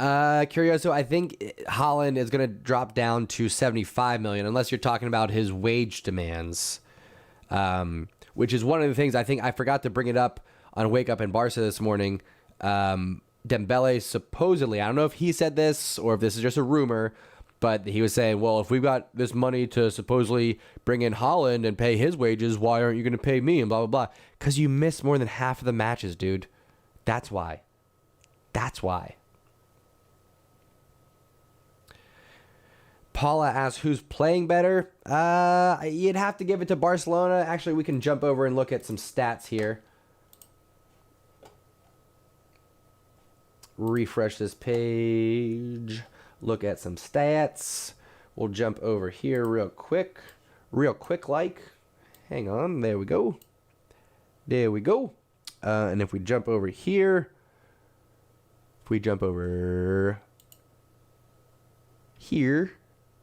Curioso, I think Haaland is going to drop down to 75 million, unless you're talking about his wage demands, which is one of the things I think I forgot to bring it up on Wake Up in Barca this morning. Dembele supposedly, I don't know if he said this or if this is just a rumor, but he was saying, well, if we've got this money to supposedly bring in Haaland and pay his wages, why aren't you going to pay me? And blah, blah, blah. Because you missed more than half of the matches, dude. That's why. That's why. Paula asks, who's playing better? You'd have to give it to Barcelona. Actually, we can jump over and look at some stats here. Refresh this page. Look at some stats. We'll jump over here real quick. Real quick like. Hang on. There we go. There we go. And if we jump over here. If we jump over here.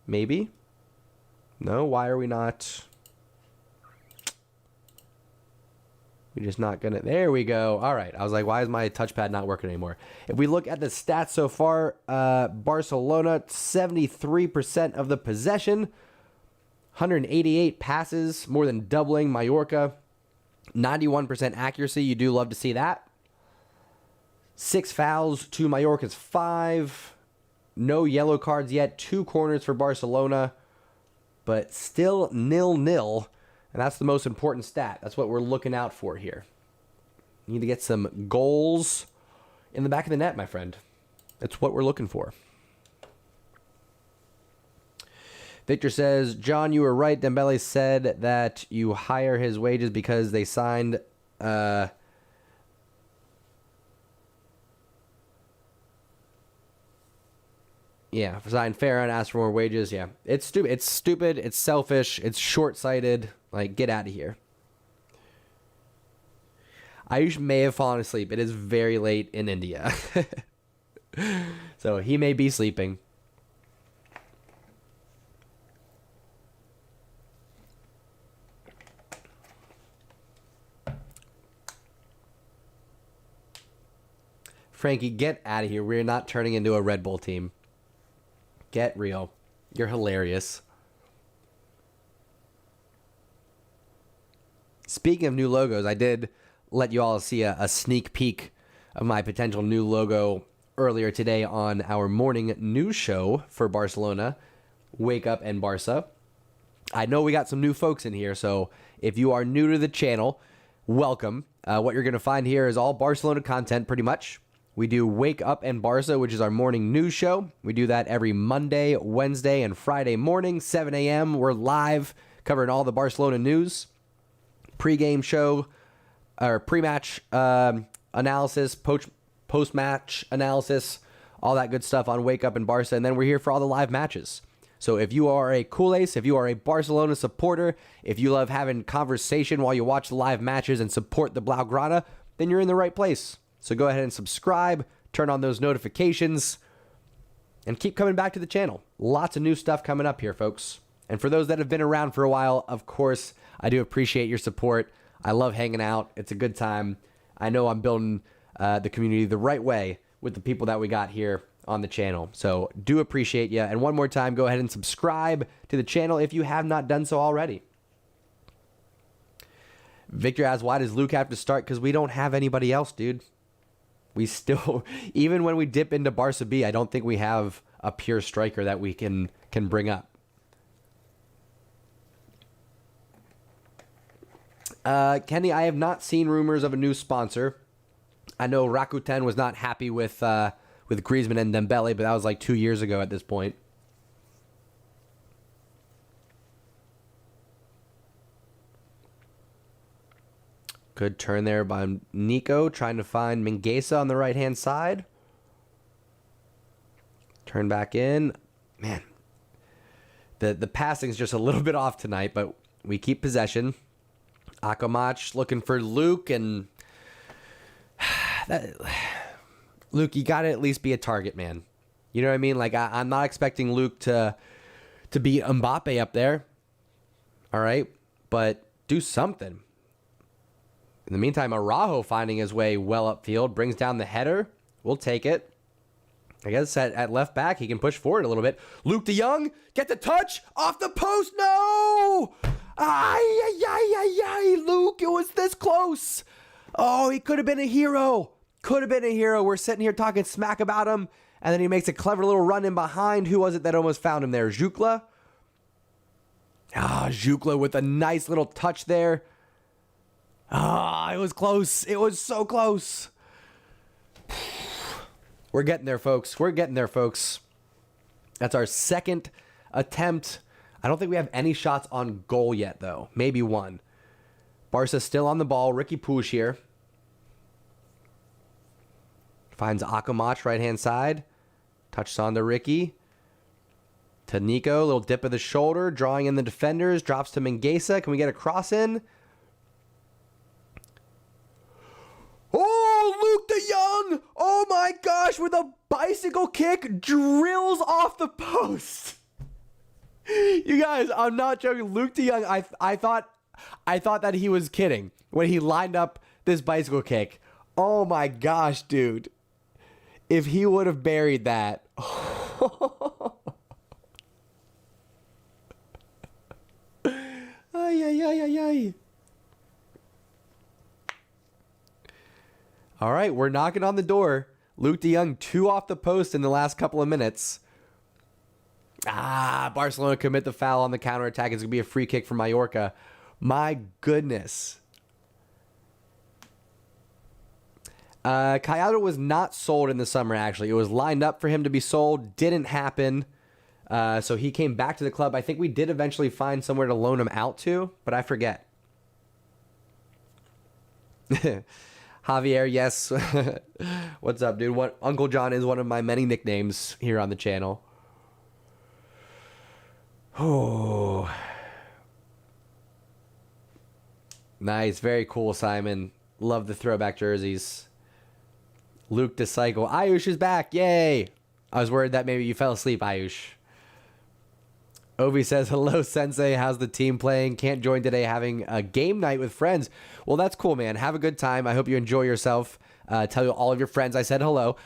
Maybe. No, why are we not? We're just not gonna. There we go. All right. I was like, why is my touchpad not working anymore? If we look at the stats so far, Barcelona 73% of the possession, 188 passes, more than doubling Mallorca, 91% accuracy. You do love to see that. 6 fouls to Mallorca's 5. No yellow cards yet. 2 corners for Barcelona, but still 0-0. And that's the most important stat. That's what we're looking out for here. You need to get some goals in the back of the net, my friend. That's what we're looking for. Victor says, John, you were right. Dembele said that you hire his wages because they signed... signed fair and asked for more wages. Yeah, it's stupid. It's stupid. It's selfish. It's short-sighted. Like, get out of here. Ayush may have fallen asleep. It is very late in India. So he may be sleeping. Frankie, get out of here. We're not turning into a Red Bull team. Get real. You're hilarious. Speaking of new logos, I did let you all see a sneak peek of my potential new logo earlier today on our morning news show for Barcelona, Wake Up and Barca. I know we got some new folks in here, so if you are new to the channel, welcome. What you're going to find here is all Barcelona content, pretty much. We do Wake Up and Barca, which is our morning news show. We do that every Monday, Wednesday, and Friday morning, 7 a.m. We're live covering all the Barcelona news. Pre-game show, or pre-match analysis, post-match analysis, all that good stuff on Wake Up and Barca. And then we're here for all the live matches. So if you are a culés, if you are a Barcelona supporter, if you love having conversation while you watch the live matches and support the Blaugrana, then you're in the right place. So go ahead and subscribe, turn on those notifications, And keep coming back to the channel. Lots of new stuff coming up here, folks. And for those that have been around for a while, of course, I do appreciate your support. I love hanging out. It's a good time. I know I'm building the community the right way with the people that we got here on the channel. So do appreciate you. And one more time, go ahead and subscribe to the channel if you have not done so already. Victor asks, why does Luke have to start? Because we don't have anybody else, dude. We still, even when we dip into Barca B, I don't think we have a pure striker that we can bring up. Kenny, I have not seen rumors of a new sponsor. I know Rakuten was not happy with Griezmann and Dembele, but that was like 2 years ago at this point. Good turn there by Nico, trying to find Mingueza on the right-hand side. Turn back in. Man, the passing's just a little bit off tonight, but we keep possession. Akamach looking for Luke, and Luke, you got to at least be a target man. You know what I mean? Like, I'm not expecting Luke to beat Mbappe up there. All right? But do something. In the meantime, Araujo finding his way well upfield, brings down the header. We'll take it. I guess at left back, he can push forward a little bit. Luke de Jong, get the touch, off the post, no! Luke, it was this close. Oh, he could have been a hero. Could have been a hero. We're sitting here talking smack about him, and then he makes a clever little run in behind. Who was it that almost found him there? Jukla? Jukla with a nice little touch there. It was close. It was so close. We're getting there, folks. We're getting there, folks. That's our second attempt. I don't think we have any shots on goal yet, though. Maybe one. Barca still on the ball. Ricky Puig here. Finds Akamach right-hand side. Touches on to Ricky. To Nico. Little dip of the shoulder. Drawing in the defenders. Drops to Mingueza. Can we get a cross in? Oh, Luke de Jong! Oh my gosh, with a bicycle kick, drills off the post. You guys, I'm not joking. Luke de Jong, I thought that he was kidding when he lined up this bicycle kick. Oh my gosh, dude. If he would have buried that. Ay. All right, we're knocking on the door. Luke de Jong, 2 off the post in the last couple of minutes. Barcelona commit the foul on the counterattack. It's going to be a free kick for Mallorca. My goodness. Callado was not sold in the summer, actually. It was lined up for him to be sold. Didn't happen. So he came back to the club. I think we did eventually find somewhere to loan him out to, but I forget. Javier, yes. What's up, dude? Uncle John is one of my many nicknames here on the channel. Oh. Nice. Very cool, Simon. Love the throwback jerseys. Luke DeCycle. Ayush is back. Yay. I was worried that maybe you fell asleep, Ayush. Ovi says, hello, Sensei. How's the team playing? Can't join today, having a game night with friends. Well, that's cool, man. Have a good time. I hope you enjoy yourself. Tell all of your friends I said hello.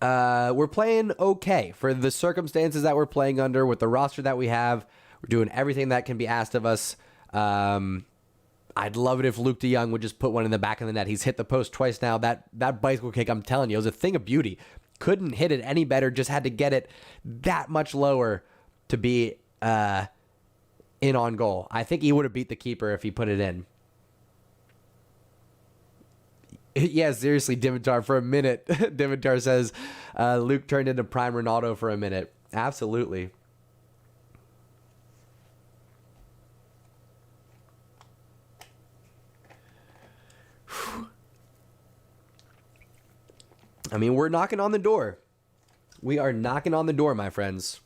We're playing okay. For the circumstances that we're playing under, with the roster that we have, we're doing everything that can be asked of us. I'd love it if Luke de Jong would just put one in the back of the net. He's hit the post twice now. That bicycle kick, I'm telling you, it was a thing of beauty. Couldn't hit it any better. Just had to get it that much lower to be in on goal. I think he would have beat the keeper if he put it in. Yeah, seriously, Dimitar, for a minute. Dimitar says, Luke turned into prime Ronaldo for a minute. Absolutely. I mean, we're knocking on the door. We are knocking on the door, my friends.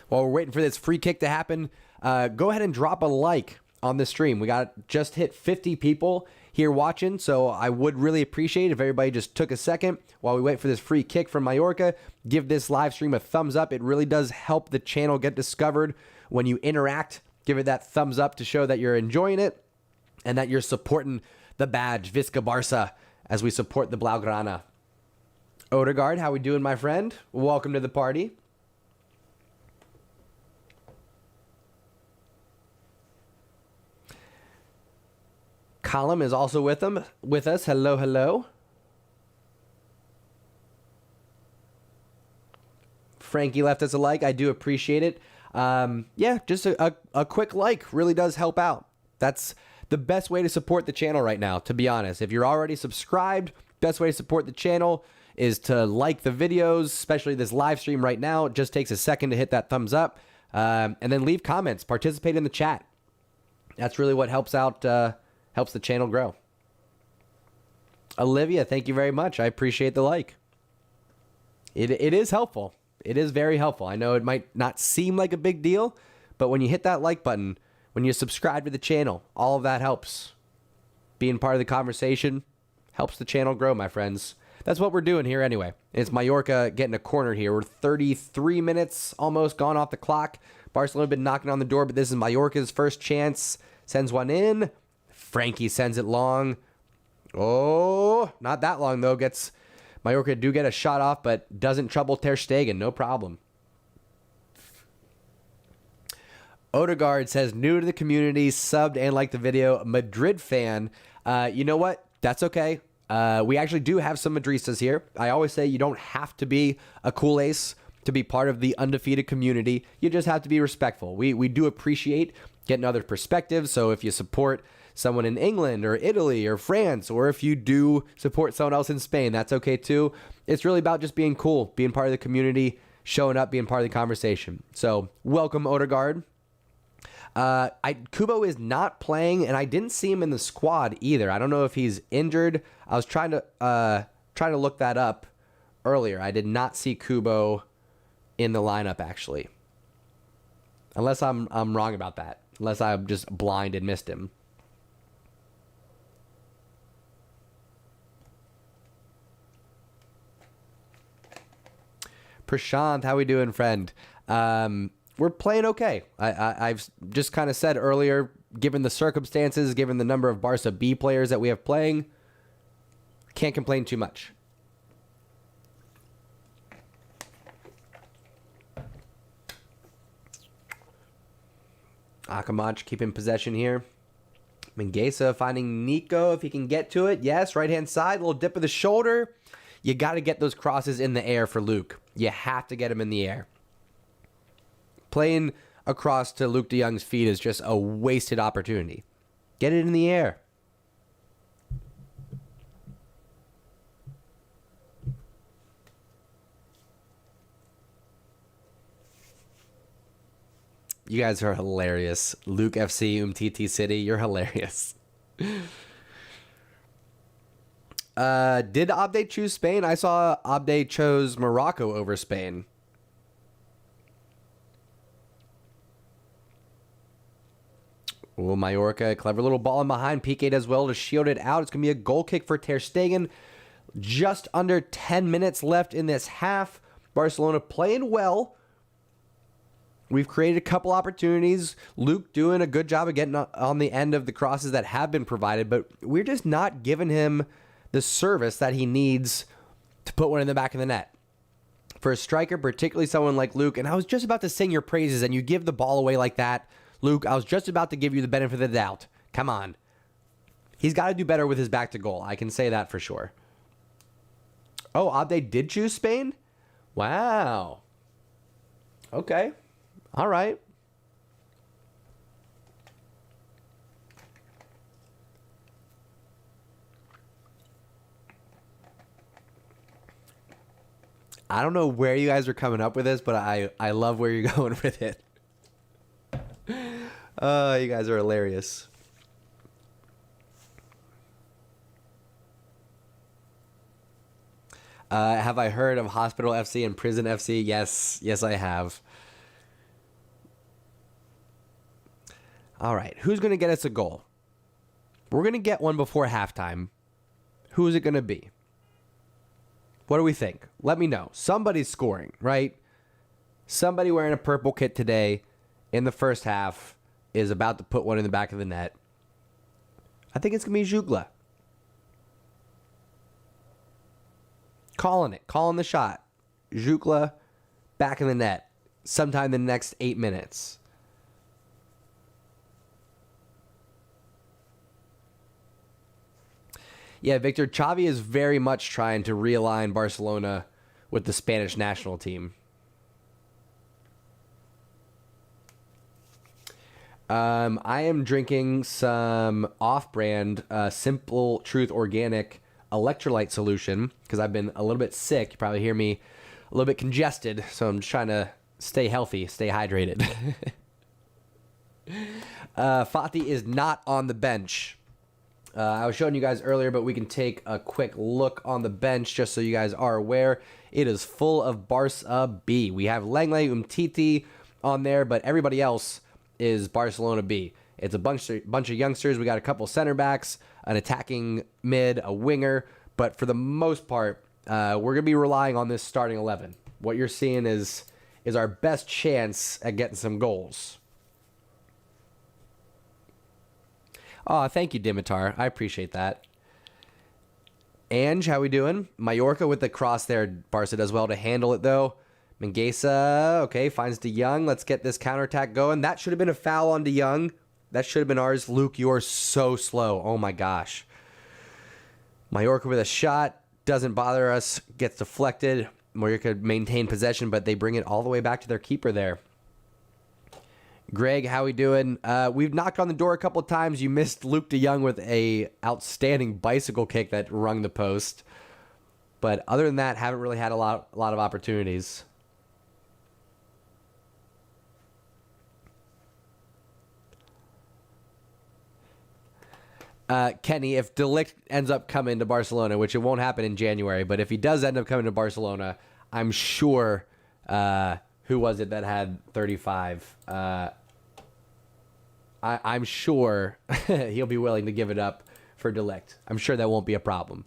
While we're waiting for this free kick to happen, go ahead and drop a like on the stream. We got just hit 50 people here watching, so I would really appreciate it if everybody just took a second while we wait for this free kick from Mallorca. Give this live stream a thumbs up. It really does help the channel get discovered when you interact. Give it that thumbs up to show that you're enjoying it and that you're supporting the badge, Visca Barça, as we support the Blaugrana. Odegaard, how we doing, my friend? Welcome to the party. Colum is also with us. Hello, hello. Frankie left us a like. I do appreciate it. Yeah, just a quick like really does help out. That's the best way to support the channel right now, to be honest. If you're already subscribed, best way to support the channel is to like the videos, especially this live stream right now. It just takes a second to hit that thumbs up, and then leave comments, participate in the chat. That's really what helps out, helps the channel grow. Olivia, thank you very much. I appreciate the like. It is helpful. It is very helpful. I know it might not seem like a big deal, but when you hit that like button, when you subscribe to the channel, all of that helps. Being part of the conversation helps the channel grow, my friends. That's what we're doing here anyway. It's Mallorca getting a corner here. We're 33 minutes almost gone off the clock. Barcelona been knocking on the door, but this is Mallorca's first chance. Sends one in. Frankie sends it long. Oh, not that long though. Mallorca do get a shot off, but doesn't trouble Ter Stegen. No problem. Odegaard says, new to the community, subbed and liked the video. Madrid fan. You know what? That's okay. We actually do have some Madristas here. I always say you don't have to be a cool ace to be part of the undefeated community. You just have to be respectful. We do appreciate getting other perspectives. So if you support someone in England or Italy or France, or if you do support someone else in Spain, that's okay too. It's really about just being cool, being part of the community, showing up, being part of the conversation. So welcome, Odegaard. Kubo is not playing, and I didn't see him in the squad either. I don't know if he's injured. I was trying to look that up earlier. I did not see Kubo in the lineup actually, unless I'm wrong about that. Unless I'm just blind and missed him. Prashant, how we doing, friend? We're playing okay. I've just kind of said earlier, given the circumstances, given the number of Barca B players that we have playing, can't complain too much. Akamach keeping possession here. Mingueza finding Nico if he can get to it. Yes, right-hand side, little dip of the shoulder. You got to get those crosses in the air for Luke. You have to get him in the air. Playing across to Luke de Jong's feet is just a wasted opportunity. Get it in the air. You guys are hilarious. Luke FC, Umtiti City, you're hilarious. Did Abde choose Spain? I saw Abde chose Morocco over Spain. Oh, Mallorca, clever little ball in behind. Piqué does well to shield it out. It's going to be a goal kick for Ter Stegen. Just under 10 minutes left in this half. Barcelona playing well. We've created a couple opportunities. Luke doing a good job of getting on the end of the crosses that have been provided, but we're just not giving him the service that he needs to put one in the back of the net. For a striker, particularly someone like Luke, and I was just about to sing your praises, and you give the ball away like that. Luke, I was just about to give you the benefit of the doubt. Come on. He's got to do better with his back to goal. I can say that for sure. Oh, Abde did choose Spain? Wow. Okay. All right. I don't know where you guys are coming up with this, but I love where you're going with it. You guys are hilarious. Have I heard of Hospital FC and Prison FC? Yes, I have. All right, who's going to get us a goal? We're going to get one before halftime. Who is it going to be? What do we think? Let me know. Somebody's scoring, right? Somebody wearing a purple kit today in the first half is about to put one in the back of the net. I think it's going to be Jugla. Calling the shot. Jugla back in the net sometime in the next 8 minutes. Yeah, Victor, Xavi is very much trying to realign Barcelona with the Spanish national team. I am drinking some off-brand Simple Truth Organic electrolyte solution because I've been a little bit sick. You probably hear me a little bit congested, so I'm just trying to stay healthy, stay hydrated. Fati is not on the bench. I was showing you guys earlier, but we can take a quick look on the bench just so you guys are aware. It is full of Barca B. We have Langley, Umtiti on there, but everybody else is Barcelona B. It's a bunch of youngsters. We got a couple center backs, an attacking mid, a winger, but for the most part, we're going to be relying on this starting 11. What you're seeing is our best chance at getting some goals. Oh, thank you, Dimitar. I appreciate that. Ange, how we doing? Mallorca with the cross there. Barca does well to handle it, though. Mingueza, okay, finds De Jong. Let's get this counterattack going. That should have been a foul on De Jong. That should have been ours. Luke, you're so slow. Oh, my gosh. Mallorca with a shot. Doesn't bother us. Gets deflected. Mallorca maintain possession, but they bring it all the way back to their keeper there. Greg, how we doing? We've knocked on the door a couple of times. You missed Luke De Jong with a outstanding bicycle kick that rung the post. But other than that, haven't really had a lot of opportunities. Kenny, if De Ligt ends up coming to Barcelona, which it won't happen in January, but if he does end up coming to Barcelona, I'm sure, who was it that had 35? I'm sure he'll be willing to give it up for De Ligt. I'm sure that won't be a problem.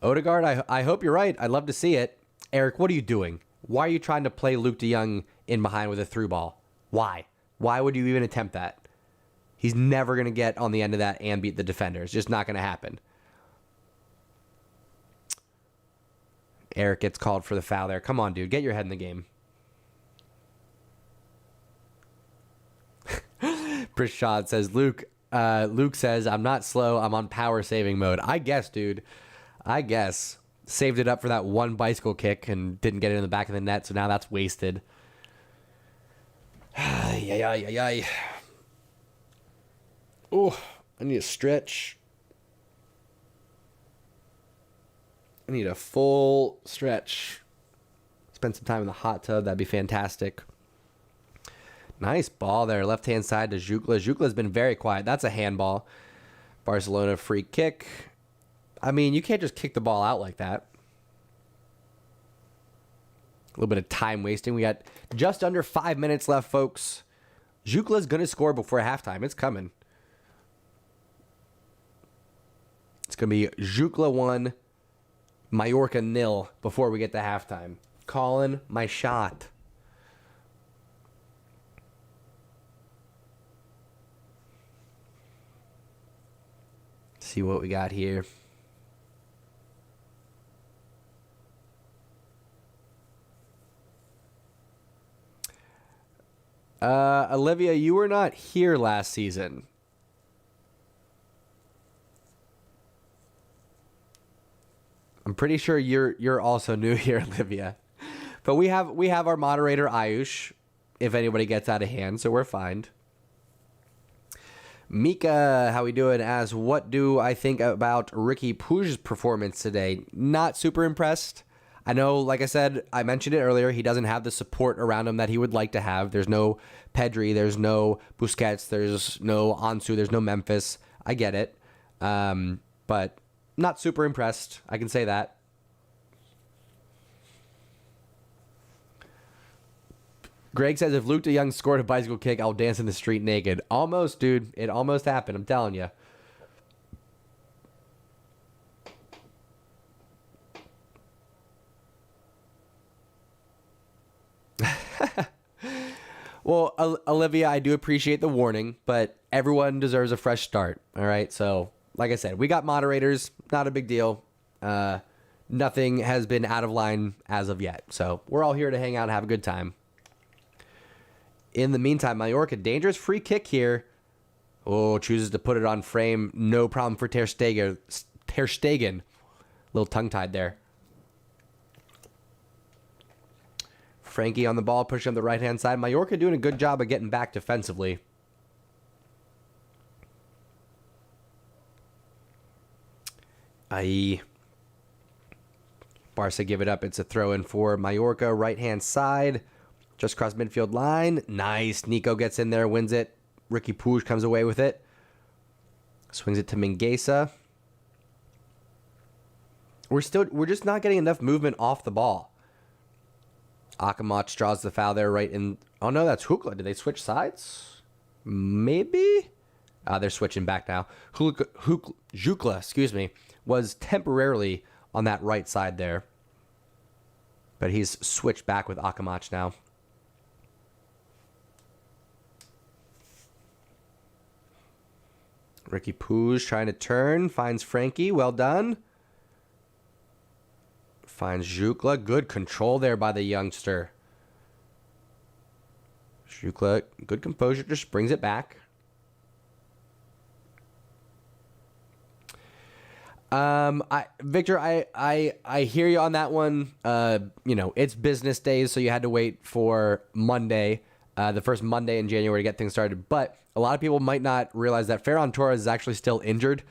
Odegaard, I hope you're right. I'd love to see it. Eric, what are you doing? Why are you trying to play Luke De Jong in behind with a through ball? Why? Why would you even attempt that? He's never going to get on the end of that and beat the defender. It's just not going to happen. Eric gets called for the foul there. Come on, dude. Get your head in the game. Prashad says, Luke says, I'm not slow. I'm on power saving mode. I guess, dude. I guess. Saved it up for that one bicycle kick and didn't get it in the back of the net, so now that's wasted. Ay. Oh, I need a stretch. I need a full stretch. Spend some time in the hot tub. That'd be fantastic. Nice ball there. Left-hand side to Jukla. Jukla's been very quiet. That's a handball. Barcelona free kick. I mean, you can't just kick the ball out like that. A little bit of time wasting. We got just under 5 minutes left, folks. Jukla's going to score before halftime. It's coming. It's going to be Jukla 1, Mallorca 0 before we get to halftime. Calling my shot. See what we got here. Olivia, you were not here last season. I'm pretty sure you're also new here, Olivia. But we have our moderator Ayush, if anybody gets out of hand, so we're fine. Mika, how we doing? As what do I think about Ricky Puig's performance today? Not super impressed. I know, like I said, I mentioned it earlier, he doesn't have the support around him that he would like to have. There's no Pedri, there's no Busquets, there's no Ansu, there's no Memphis. I get it. But not super impressed. I can say that. Greg says, if Luke de Jong scored a bicycle kick, I'll dance in the street naked. Almost, dude. It almost happened. I'm telling you. Well, Olivia, I do appreciate the warning, but everyone deserves a fresh start. All right. So, like I said, we got moderators. Not a big deal. Nothing has been out of line as of yet. So, we're all here to hang out and have a good time. In the meantime, Mallorca, dangerous free kick here. Oh, chooses to put it on frame. No problem for Ter Stegen. Ter Stegen. A little tongue-tied there. Frankie on the ball, pushing up the right-hand side. Mallorca doing a good job of getting back defensively. Barca give it up. It's a throw-in for Mallorca, right-hand side. Just across midfield line. Nice. Nico gets in there, wins it. Ricky Puig comes away with it. Swings it to Mingueza. We're just not getting enough movement off the ball. Akamoch draws the foul there right in. Oh no, that's Hukla. Did they switch sides? Maybe? They're switching back now. Jukla, was temporarily on that right side there. But he's switched back with Akamoch now. Ricky Puig trying to turn. Finds Frankie. Well done. Finds Jukla. Good control there by the youngster. Jukla, good composure. Just brings it back. Victor, I hear you on that one. It's business days, so you had to wait for Monday, the first Monday in January to get things started. But a lot of people might not realize that Ferran Torres is actually still injured.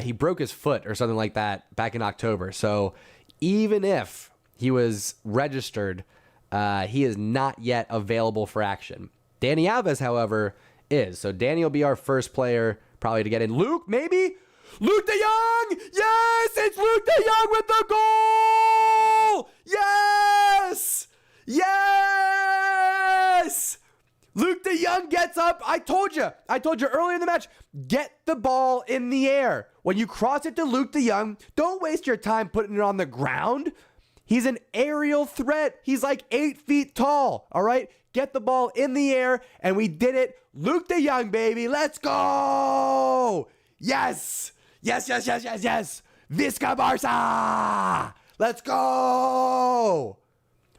He broke his foot or something like that back in October. So even if he was registered, he is not yet available for action. Dani Alves, however, is. So Danny will be our first player probably to get in. Luke, maybe? Luke de Jong! Yes! It's Luke de Jong with the goal! Yes! Yes! Luke de Jong gets up. I told you earlier in the match, get the ball in the air. When you cross it to Luke de Jong, don't waste your time putting it on the ground. He's an aerial threat. He's like 8 feet tall, all right? Get the ball in the air, and we did it. Luke de Jong, baby, let's go! Yes! Yes! Visca Barca! Let's go!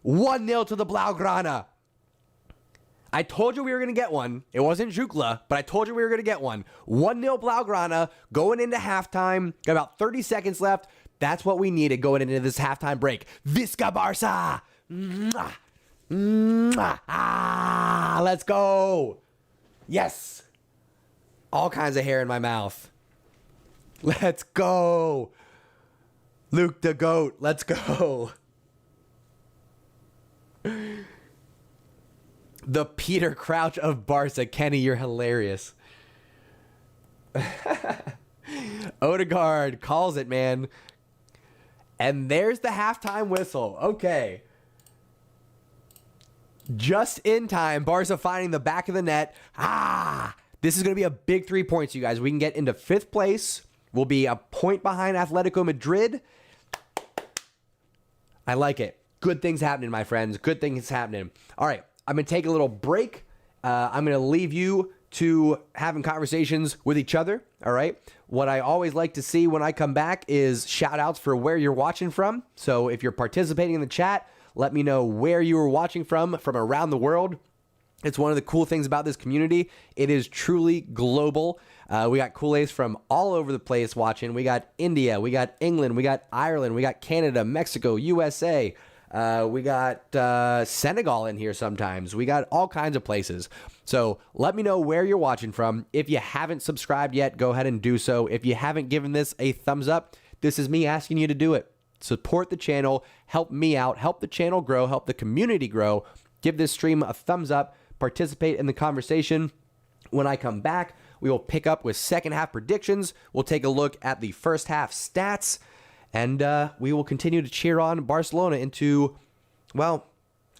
1-0 to the Blaugrana. I told you we were going to get one. It wasn't Jukla, but I told you we were going to get one. 1-0 Blaugrana going into halftime. Got about 30 seconds left. That's what we needed going into this halftime break. Visca Barca! Mwah! Mwah! Let's go! Yes! All kinds of hair in my mouth. Let's go! Luke the Goat, let's go! The Peter Crouch of Barca. Kenny, you're hilarious. Odegaard calls it, man. And there's the halftime whistle. Okay. Just in time, Barca finding the back of the net. This is going to be a big 3 points, you guys. We can get into 5th place. We'll be a point behind Atletico Madrid. I like it. Good things happening, my friends. Good things happening. All right. I'm going to take a little break. I'm going to leave you to having conversations with each other. All right. What I always like to see when I come back is shout outs for where you're watching from. So if you're participating in the chat, let me know where you are watching from around the world. It's one of the cool things about this community. It is truly global. We got CULERS from all over the place watching. We got India, we got England, we got Ireland, we got Canada, Mexico, USA. We got Senegal in here sometimes. We got all kinds of places. So let me know where you're watching from. If you haven't subscribed yet, go ahead and do so. If you haven't given this a thumbs up, this is me asking you to do it. Support the channel, help me out, help the channel grow, help the community grow. Give this stream a thumbs up, participate in the conversation. When I come back, we will pick up with second half predictions. We'll take a look at the first half stats. And we will continue to cheer on Barcelona into, well,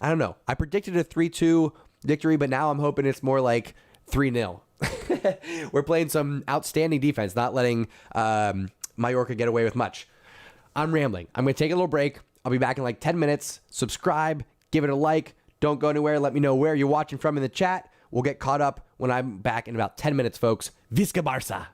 I don't know. I predicted a 3-2 victory, but now I'm hoping it's more like 3-0. We're playing some outstanding defense, not letting Mallorca get away with much. I'm rambling. I'm going to take a little break. I'll be back in like 10 minutes. Subscribe, give it a like. Don't go anywhere. Let me know where you're watching from in the chat. We'll get caught up when I'm back in about 10 minutes, folks. Visca Barça!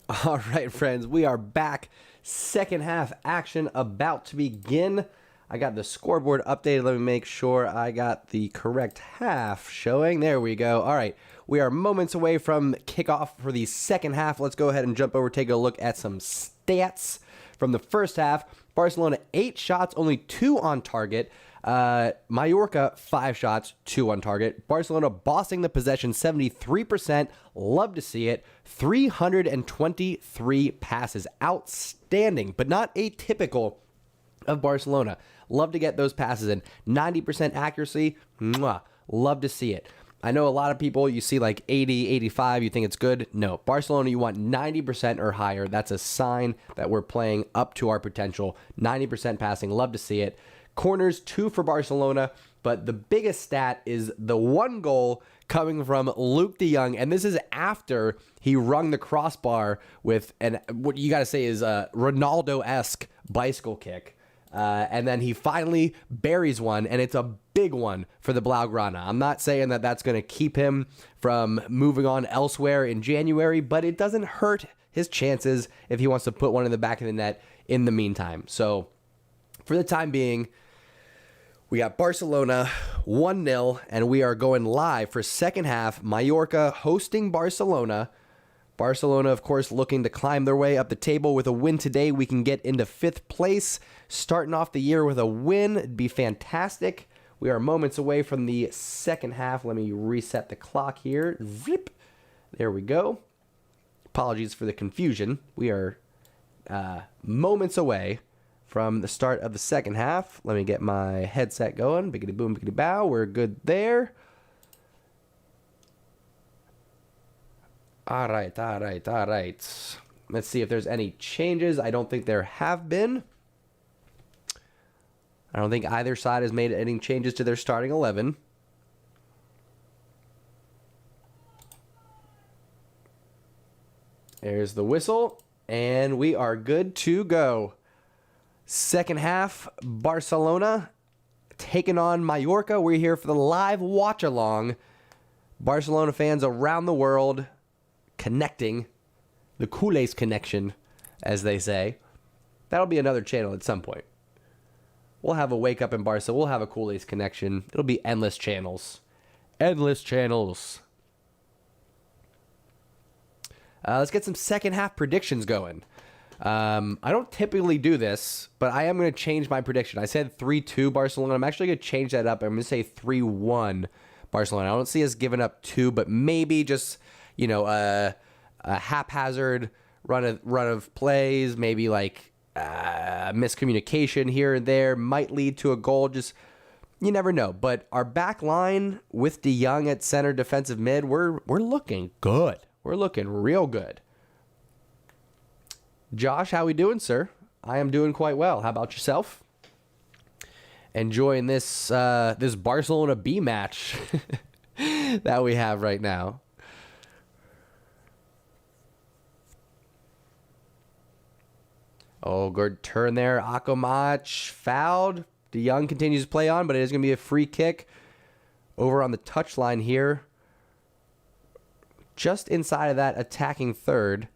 All right, friends, we are back. Second half action about to begin. I got the scoreboard updated. Let me make sure I got the correct half showing. There we go. All right, we are moments away from kickoff for the second half. Let's go ahead and jump over, take a look at some stats from the first half. Barcelona, 8 shots, only 2 on target. Mallorca, 5 shots, 2 on target. Barcelona bossing the possession, 73%. Love to see it. 323 passes. Outstanding, but not atypical of Barcelona. Love to get those passes in. 90% accuracy. Mwah. Love to see it. I know a lot of people, you see like 80, 85, you think it's good. No, Barcelona, you want 90% or higher. That's a sign that we're playing up to our potential. 90% passing. Love to see it. Corners, 2 for Barcelona, but the biggest stat is the 1 goal coming from Luke de Jong, and this is after he rung the crossbar with what you got to say is a Ronaldo-esque bicycle kick, and then he finally buries one, and it's a big one for the Blaugrana. I'm not saying that that's going to keep him from moving on elsewhere in January, but it doesn't hurt his chances if he wants to put one in the back of the net in the meantime. So for the time being, we got Barcelona 1-0, and we are going live for second half. Mallorca hosting Barcelona. Barcelona, of course, looking to climb their way up the table. With a win today, we can get into 5th place. Starting off the year with a win, it'd be fantastic. We are moments away from the second half. Let me reset the clock here. Zip. There we go. Apologies for the confusion. We are moments away from the start of the second half. Let me get my headset going. Biggity boom, biggity bow. We're good there. All right. Let's see if there's any changes. I don't think there have been. I don't think either side has made any changes to their starting 11. There's the whistle, and we are good to go. Second half, Barcelona taking on Mallorca. We're here for the live watch-along. Barcelona fans around the world connecting. The CULERS connection, as they say. That'll be another channel at some point. We'll have a wake up in Barca. We'll have a CULERS connection. It'll be endless channels. Endless channels. Let's get some second half predictions going. I don't typically do this, but I am going to change my prediction. I said 3-2 Barcelona. I'm actually going to change that up. I'm going to say 3-1 Barcelona. I don't see us giving up 2, but maybe just, a haphazard run of plays, maybe like miscommunication here and there might lead to a goal. Just, you never know. But our back line with de Jong at center defensive mid, we're looking good. We're looking real good. Josh, how we doing, sir? I am doing quite well. How about yourself? Enjoying this this Barcelona B match that we have right now. Oh, good turn there. Akomach fouled. De Jong continues to play on, but it is going to be a free kick over on the touchline here. Just inside of that attacking third.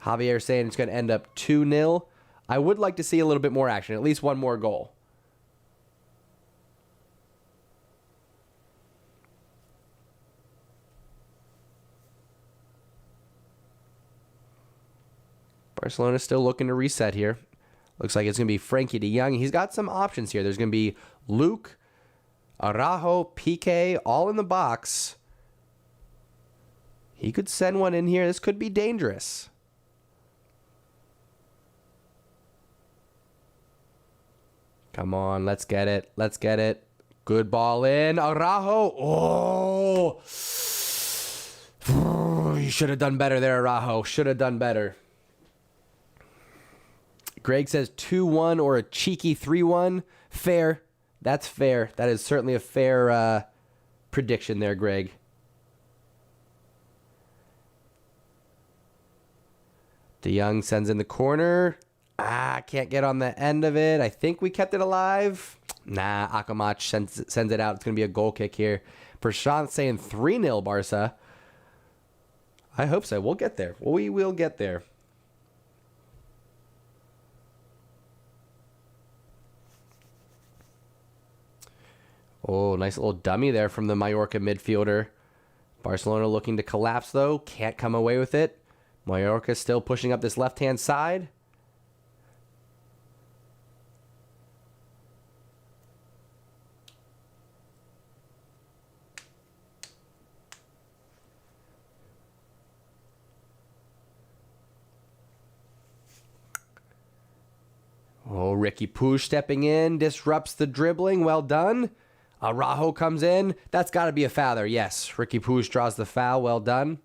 Javier saying it's going to end up 2-0. I would like to see a little bit more action, at least one more goal. Barcelona still looking to reset here. Looks like it's going to be Frankie de Jong. He's got some options here. There's going to be Luke, Araujo, Piqué, all in the box. He could send one in here. This could be dangerous. Come on, let's get it. Let's get it. Good ball in. Araujo. Oh. You should have done better there, Araujo. Should have done better. Greg says 2-1 or a cheeky 3-1. Fair. That's fair. That is certainly a fair prediction there, Greg. De Jong sends in the corner. Can't get on the end of it. I think we kept it alive. Nah, Akomach sends it out. It's going to be a goal kick here. Prashant saying 3-0 Barca. I hope so. We'll get there. We will get there. Oh, nice little dummy there from the Mallorca midfielder. Barcelona looking to collapse, though. Can't come away with it. Mallorca still pushing up this left-hand side. Oh, Ricky Puig stepping in, disrupts the dribbling. Well done. Araujo comes in. That's got to be a foul there. Yes, Ricky Puig draws the foul. Well done.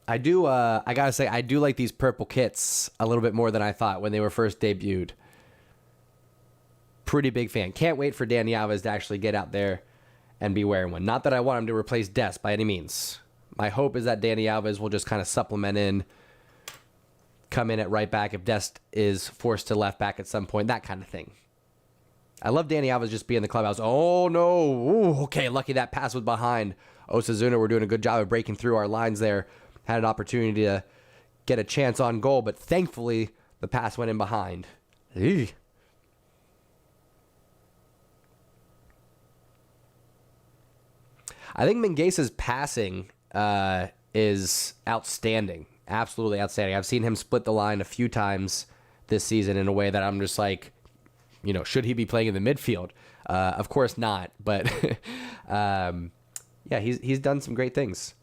I gotta say, I do like these purple kits a little bit more than I thought when they were first debuted. Pretty big fan. Can't wait for Dani Alves to actually get out there and be wearing one. Not that I want him to replace Dest by any means. My hope is that Dani Alves will just kind of supplement in, come in at right back if Dest is forced to left back at some point, that kind of thing. I love Dani Alves just being in the clubhouse. Oh, no. Ooh, okay, lucky that pass was behind. Osasuna were doing a good job of breaking through our lines there. Had an opportunity to get a chance on goal, but thankfully the pass went in behind. Eey. I think Minguesa's passing is outstanding. Absolutely outstanding. I've seen him split the line a few times this season in a way that I'm just like, you know, should he be playing in the midfield? Of course not. But yeah, he's done some great things.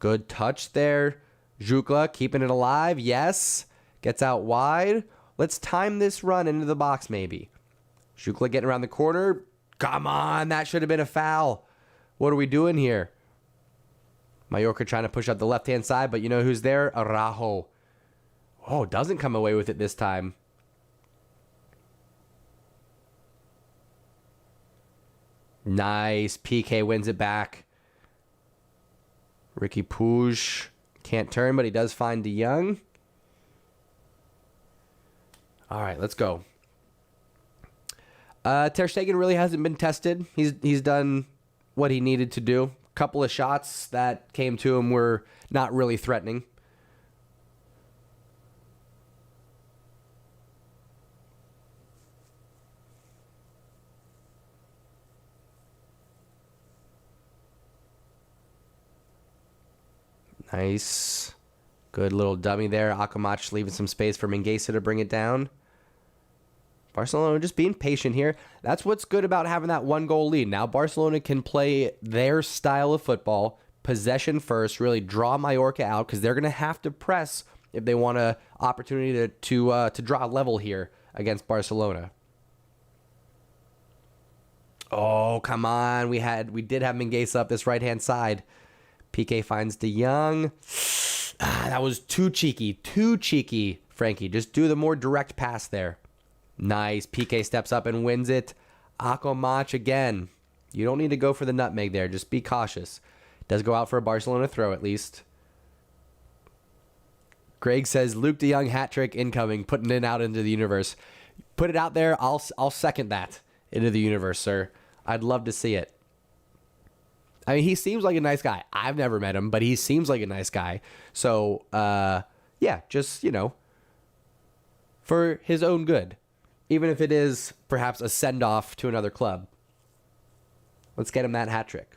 Good touch there. Jukla keeping it alive. Yes. Gets out wide. Let's time this run into the box maybe. Jukla getting around the corner. Come on. That should have been a foul. What are we doing here? Mallorca trying to push up the left-hand side, but you know who's there? Araujo. Oh, doesn't come away with it this time. Nice. PK wins it back. Ricky Puig can't turn, but he does find De Jong. All right, let's go. Ter Stegen really hasn't been tested. He's done what he needed to do. A couple of shots that came to him were not really threatening. Nice. Good little dummy there. Akamach leaving some space for Minguesa to bring it down. Barcelona just being patient here. That's what's good about having that one goal lead. Now Barcelona can play their style of football, possession first, really draw Mallorca out because they're going to have to press if they want an opportunity to draw level here against Barcelona. Oh, come on. We did have Minguesa up this right-hand side. PK finds De Jong. That was too cheeky. Too cheeky, Frankie. Just do the more direct pass there. Nice. PK steps up and wins it. Akamach again. You don't need to go for the nutmeg there. Just be cautious. Does go out for a Barcelona throw at least. Greg says Luke De Jong hat trick incoming, putting it out into the universe. Put it out there. I'll second that into the universe, sir. I'd love to see it. I mean, he seems like a nice guy. I've never met him, but he seems like a nice guy. So, yeah, just, you know, for his own good. Even if it is perhaps a send-off to another club. Let's get him that hat trick.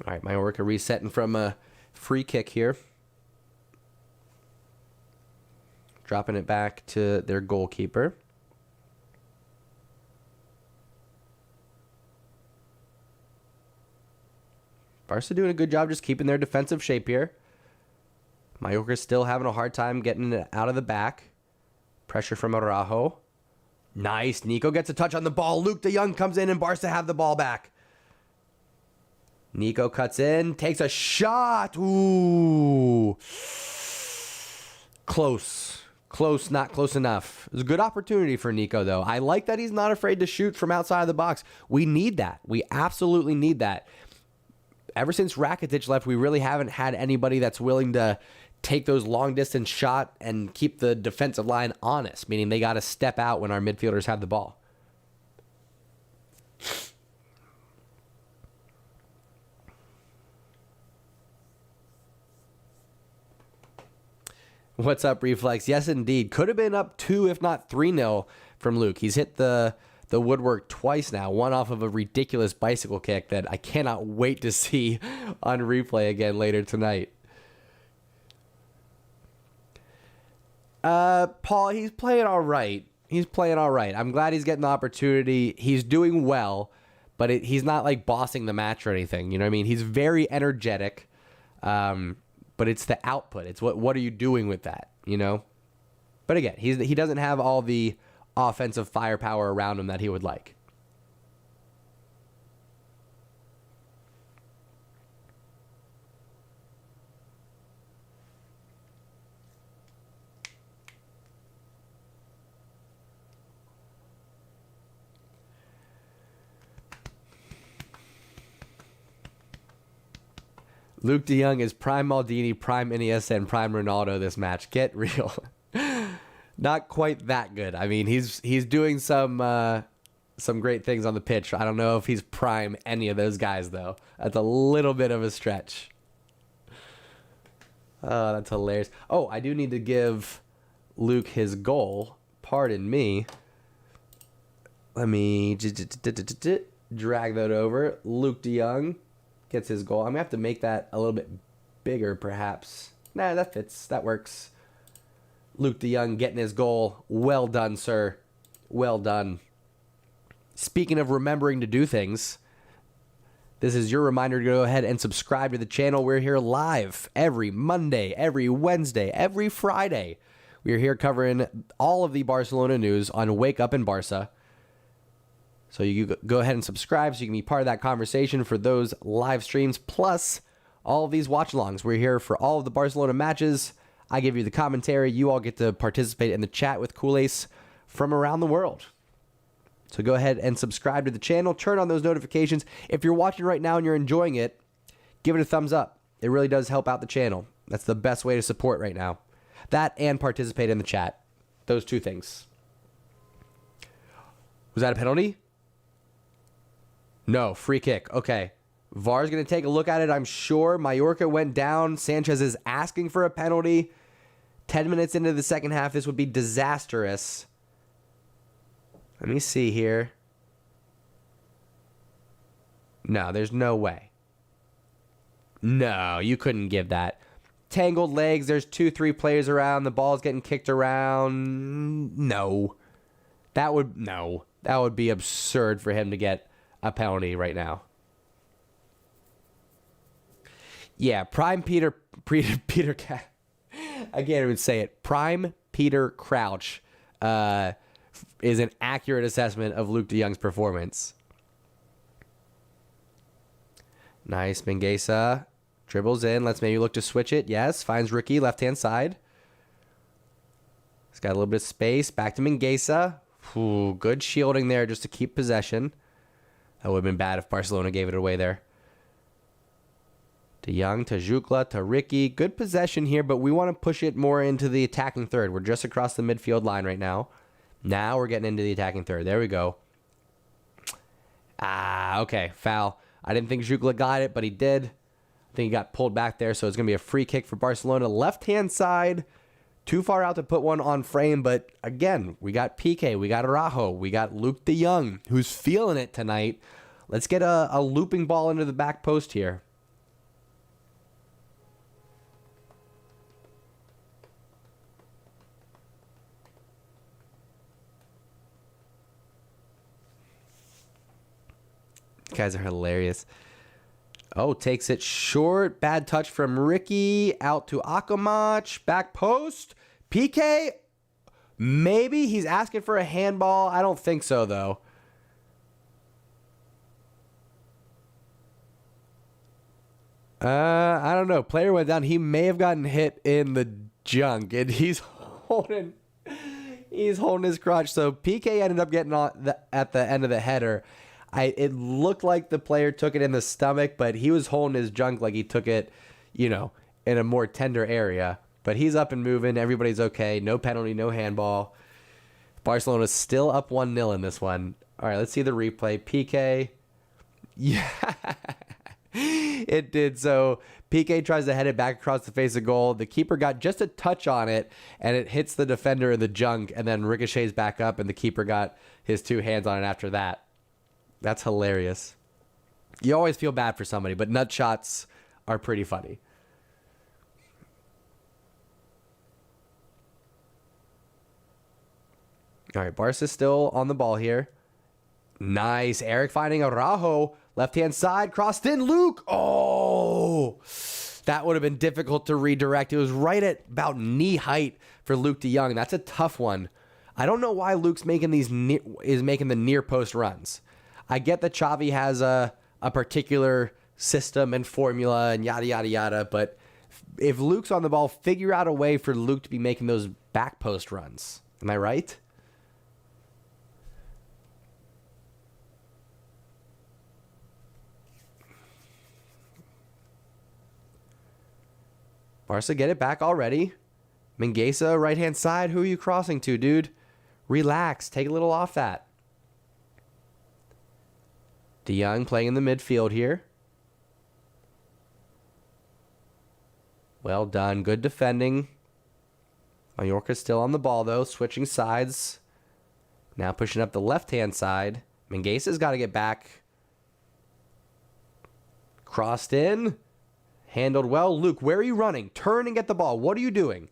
All right, Mallorca resetting from a free kick here. Dropping it back to their goalkeeper. Barca doing a good job just keeping their defensive shape here. Mallorca's still having a hard time getting it out of the back. Pressure from Araujo. Nice. Nico gets a touch on the ball. Luke De Jong comes in and Barca have the ball back. Nico cuts in, takes a shot. Ooh. Close. Close, not close enough. It was a good opportunity for Nico, though. I like that he's not afraid to shoot from outside of the box. We need that. We absolutely need that. Ever since Rakitic left, we really haven't had anybody that's willing to take those long-distance shot and keep the defensive line honest, meaning they got to step out when our midfielders have the ball. What's up, Reflex? Yes, indeed. Could have been up 2, if not 3-0 from Luke. He's hit the woodwork twice now, one off of a ridiculous bicycle kick that I cannot wait to see on replay again later tonight. Paul, he's playing all right. He's playing all right. I'm glad he's getting the opportunity. He's doing well, but he's not like bossing the match or anything. You know what I mean? He's very energetic. But it's the output. It's what are you doing with that, you know? But again, he doesn't have all the offensive firepower around him that he would like. Luke de Jong is prime Maldini, prime Iniesta, and prime Ronaldo this match. Get real. Not quite that good. I mean, he's doing some great things on the pitch. I don't know if he's prime any of those guys, though. That's a little bit of a stretch. Oh, that's hilarious. Oh, I do need to give Luke his goal. Pardon me. Let me drag that over. Luke de Jong gets his goal. I'm going to have to make that a little bit bigger, perhaps. Nah, that fits. That works. Luke de Jong getting his goal. Well done, sir. Well done. Speaking of remembering to do things, this is your reminder to go ahead and subscribe to the channel. We're here live every Monday, every Wednesday, every Friday. We are here covering all of the Barcelona news on Wake Up in Barca. So you go ahead and subscribe so you can be part of that conversation for those live streams, plus all of these watch-alongs. We're here for all of the Barcelona matches. I give you the commentary. You all get to participate in the chat with CULERS from around the world. So go ahead and subscribe to the channel. Turn on those notifications. If you're watching right now and you're enjoying it, give it a thumbs up. It really does help out the channel. That's the best way to support right now. That and participate in the chat. Those two things. Was that a penalty? No, free kick. Okay. VAR's going to take a look at it, I'm sure. Mallorca went down. Sanchez is asking for a penalty. 10 minutes into the second half, this would be disastrous. Let me see here. No, there's no way. No, you couldn't give that. Tangled legs, there's 2-3 players around. The ball's getting kicked around. No. That would be absurd for him to get a penalty right now. Yeah, prime Peter I can't even say it. Prime Peter Crouch is an accurate assessment of Luke de Jong's performance. Nice, Mingueza dribbles in. Let's maybe look to switch it. Yes, finds Ricky left-hand side. He's got a little bit of space. Back to Mingueza. Ooh, good shielding there just to keep possession. That would have been bad if Barcelona gave it away there. De Jong to Jukla to Ricky. Good possession here, but we want to push it more into the attacking third. We're just across the midfield line right now. Now we're getting into the attacking third. There we go. Ah, okay. Foul. I didn't think Jukla got it, but he did. I think he got pulled back there, so it's going to be a free kick for Barcelona. Left-hand side. Too far out to put one on frame, but again, we got Piqué, we got Araujo, we got Luke de Jong, who's feeling it tonight. Let's get a looping ball into the back post here. Guys are hilarious. Oh, takes it short. Bad touch from Ricky. Out to Akamach. Back post. PK. Maybe he's asking for a handball. I don't think so, though. I don't know. Player went down. He may have gotten hit in the junk, and he's holding his crotch. So PK ended up getting at the end of the header. It looked like the player took it in the stomach, but he was holding his junk like he took it, in a more tender area. But he's up and moving. Everybody's okay. No penalty, no handball. Barcelona's still up 1-0 in this one. All right, let's see the replay. PK. Yeah. It did. So PK tries to head it back across the face of goal. The keeper got just a touch on it, and it hits the defender in the junk, and then ricochets back up, and the keeper got his two hands on it after that. That's hilarious. You always feel bad for somebody, but nut shots are pretty funny. All right, Barca's still on the ball here. Nice. Eric finding Araujo. Left-hand side, crossed in. Luke. Oh, that would have been difficult to redirect. It was right at about knee height for Luke de Jong. That's a tough one. I don't know why Luke's making making the near post runs. I get that Xavi has a particular system and formula and yada, yada, yada. But if Luke's on the ball, figure out a way for Luke to be making those back post runs. Am I right? Barca get it back already. Mingueza, right-hand side. Who are you crossing to, dude? Relax. Take a little off that. De Jong playing in the midfield here. Well done. Good defending. Mallorca's still on the ball, though. Switching sides. Now pushing up the left-hand side. Mingueza's got to get back. Crossed in. Handled well. Luke, where are you running? Turn and get the ball. What are you doing?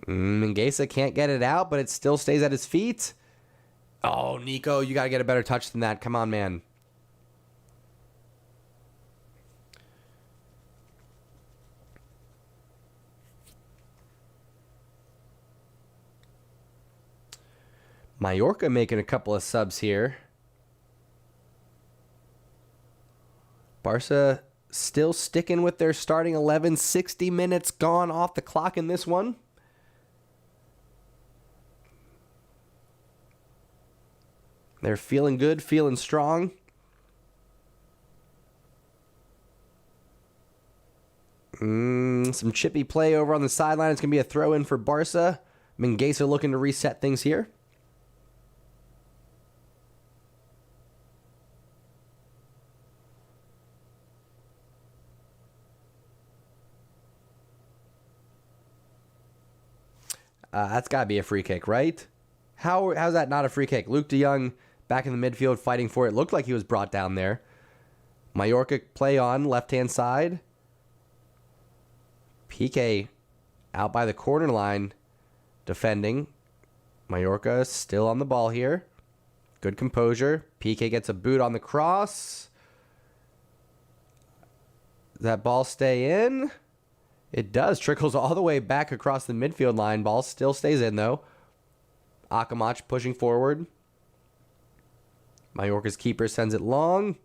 Mingueza can't get it out, but it still stays at his feet. Oh, Nico, you got to get a better touch than that. Come on, man. Mallorca making a couple of subs here. Barca still sticking with their starting 11. 60 minutes gone off the clock in this one. They're feeling good, feeling strong. Some chippy play over on the sideline. It's going to be a throw-in for Barca. Mingueza looking to reset things here. That's got to be a free kick, right? How's that not a free kick? Luke de Jong back in the midfield fighting for it. Looked like he was brought down there. Mallorca play on left-hand side. PK out by the corner line defending. Mallorca still on the ball here. Good composure. PK gets a boot on the cross. Does that ball stay in? It does. Trickles all the way back across the midfield line. Ball still stays in, though. Akamach pushing forward. Mallorca's keeper sends it long.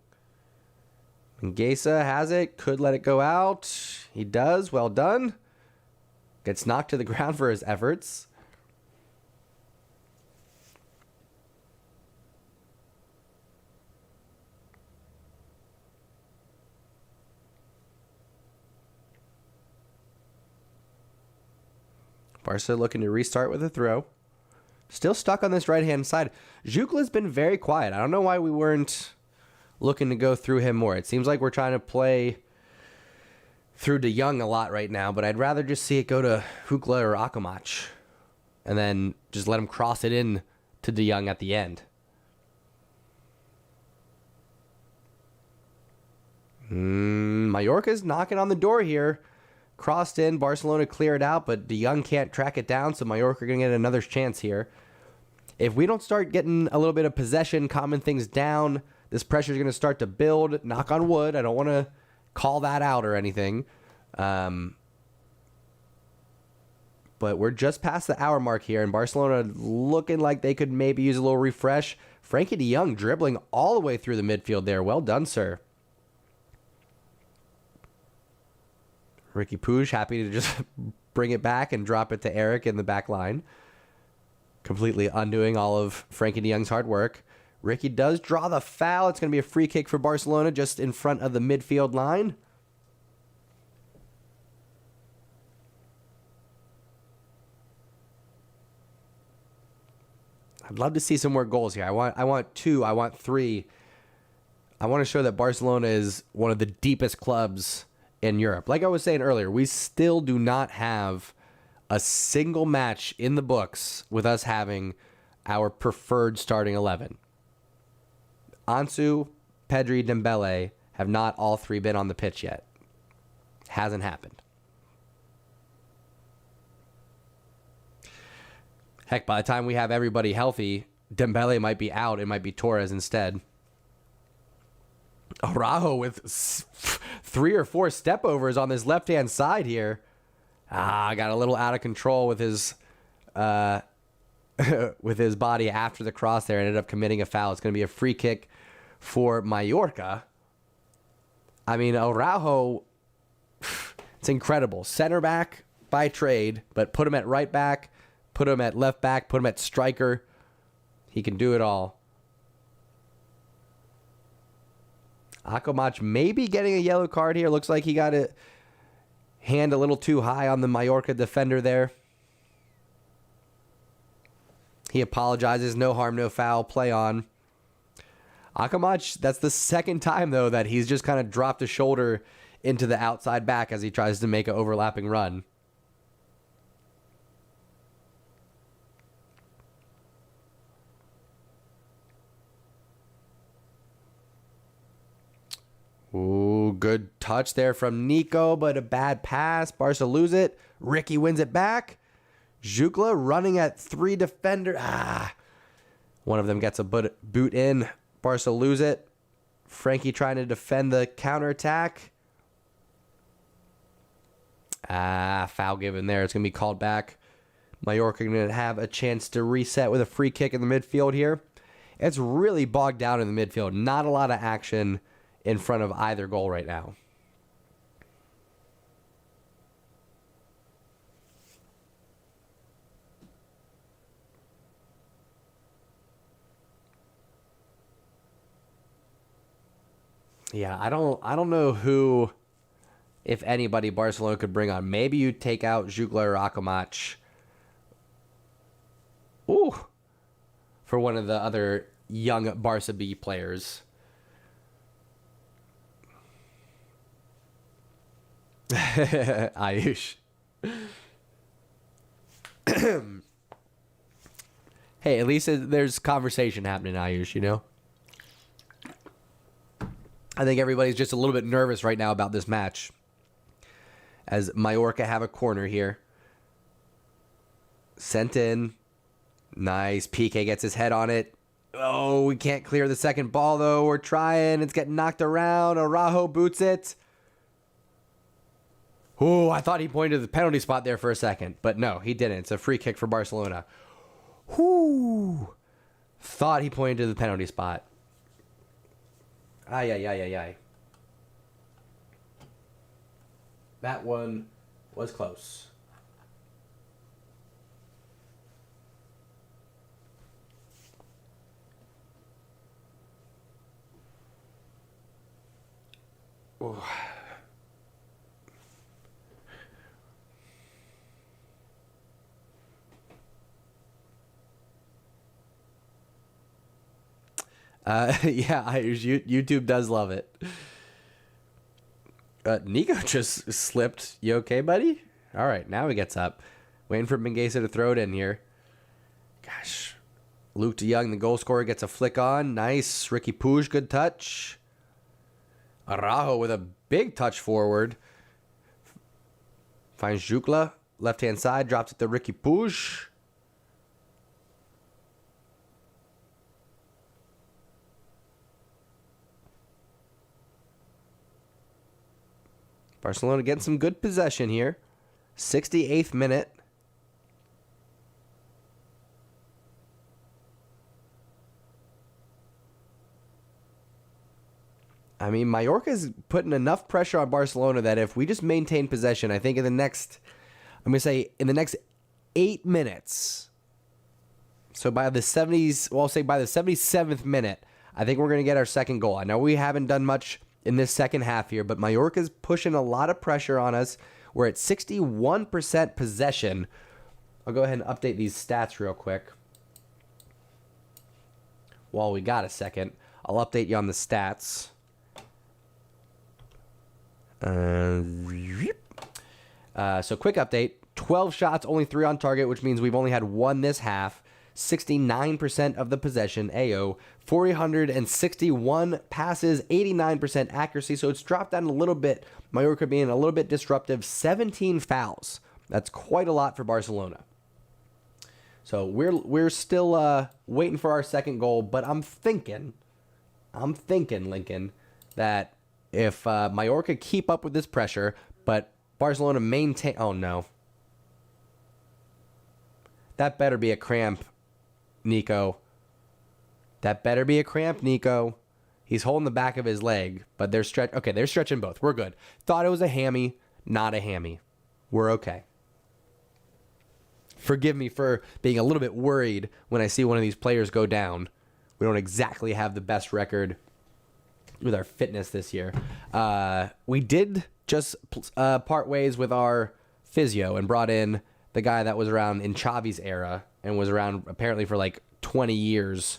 Mingueza has it. Could let it go out. He does. Well done. Gets knocked to the ground for his efforts. Barca looking to restart with a throw. Still stuck on this right-hand side. Zhukla's been very quiet. I don't know why we weren't looking to go through him more. It seems like we're trying to play through de Jong a lot right now, but I'd rather just see it go to Zhukla or Akamach and then just let him cross it in to de Jong at the end. Mallorca's knocking on the door here. Crossed in, Barcelona cleared out, but de Jong can't track it down, so Mallorca are going to get another chance here. If we don't start getting a little bit of possession, calming things down, this pressure is going to start to build. Knock on wood. I don't want to call that out or anything. But but we're just past the hour mark here, and Barcelona looking like they could maybe use a little refresh. Frankie de Jong dribbling all the way through the midfield there. Well done, sir. Ricky Puig happy to just bring it back and drop it to Eric in the back line. Completely undoing all of Frankie de Jong's hard work. Ricky does draw the foul. It's going to be a free kick for Barcelona just in front of the midfield line. I'd love to see some more goals here. I want 2. I want 3. I want to show that Barcelona is one of the deepest clubs in Europe. Like I was saying earlier, we still do not have a single match in the books with us having our preferred starting 11. Ansu, Pedri, Dembele have not all 3 been on the pitch yet. Hasn't happened. Heck, by the time we have everybody healthy, Dembele might be out. It might be Torres instead. Araujo with 3 or 4 stepovers on this left-hand side here. Got a little out of control with his with his body after the cross there. Ended up committing a foul. It's going to be a free kick for Mallorca. I mean, Araujo, it's incredible. Center back by trade, but put him at right back, put him at left back, put him at striker. He can do it all. Akomach maybe getting a yellow card here. Looks like he got a hand a little too high on the Mallorca defender there. He apologizes. No harm, no foul. Play on. Akomach, that's the second time, though, that he's just kind of dropped a shoulder into the outside back as he tries to make an overlapping run. Ooh, good touch there from Nico, but a bad pass. Barca lose it. Ricky wins it back. Jukla running at 3 defenders. One of them gets a boot in. Barca lose it. Frankie trying to defend the counterattack. Foul given there. It's going to be called back. Mallorca going to have a chance to reset with a free kick in the midfield here. It's really bogged down in the midfield. Not a lot of action in front of either goal right now. Yeah, I don't know who, if anybody, Barcelona could bring on. Maybe you take out Jukla or Akomach. Ooh. For one of the other young Barca B players. Ayush. Hey, at least there's conversation happening, Ayush, you know? I think everybody's just a little bit nervous right now about this match. As Mallorca have a corner here. Sent in. Nice. PK gets his head on it. Oh, we can't clear the second ball, though. We're trying. It's getting knocked around. Araujo boots it. Oh, I thought he pointed to the penalty spot there for a second. But no, he didn't. It's a free kick for Barcelona. Whoo. Thought he pointed to the penalty spot. Ay. That one was close. Ooh. Yeah, YouTube does love it. Nico just slipped. You okay, buddy? All right, now he gets up. Waiting for Mingueza to throw it in here. Gosh. Luke de Jong, the goal scorer, gets a flick on. Nice. Ricky Puig, good touch. Araujo with a big touch forward. Finds Jukla. Left-hand side. Drops it to Ricky Puig. Barcelona getting some good possession here. 68th minute. I mean, Mallorca's putting enough pressure on Barcelona that if we just maintain possession, I think in the next 8 minutes, so by the 70s, well, I'll say by the 77th minute, I think we're going to get our second goal. I know we haven't done much in this second half here, but Mallorca's pushing a lot of pressure on us. We're at 61% possession. I'll go ahead and update these stats real quick. While we got a second, I'll update you on the stats. So quick update. 12 shots, only 3 on target, which means we've only had 1 this half. 69% of the possession, AO. 461 passes, 89% accuracy. So it's dropped down a little bit. Mallorca being a little bit disruptive. 17 fouls. That's quite a lot for Barcelona. So we're still waiting for our second goal, but I'm thinking, Lincoln, that if Mallorca keep up with this pressure, but Barcelona maintain... Oh, no. That better be a cramp, Nico. That better be a cramp, Nico. He's holding the back of his leg, but they're stretching both. We're good. Thought it was a hammy, not a hammy. We're okay. Forgive me for being a little bit worried when I see one of these players go down. We don't exactly have the best record with our fitness this year. We did just part ways with our physio and brought in the guy that was around in Xavi's era and was around apparently for like 20 years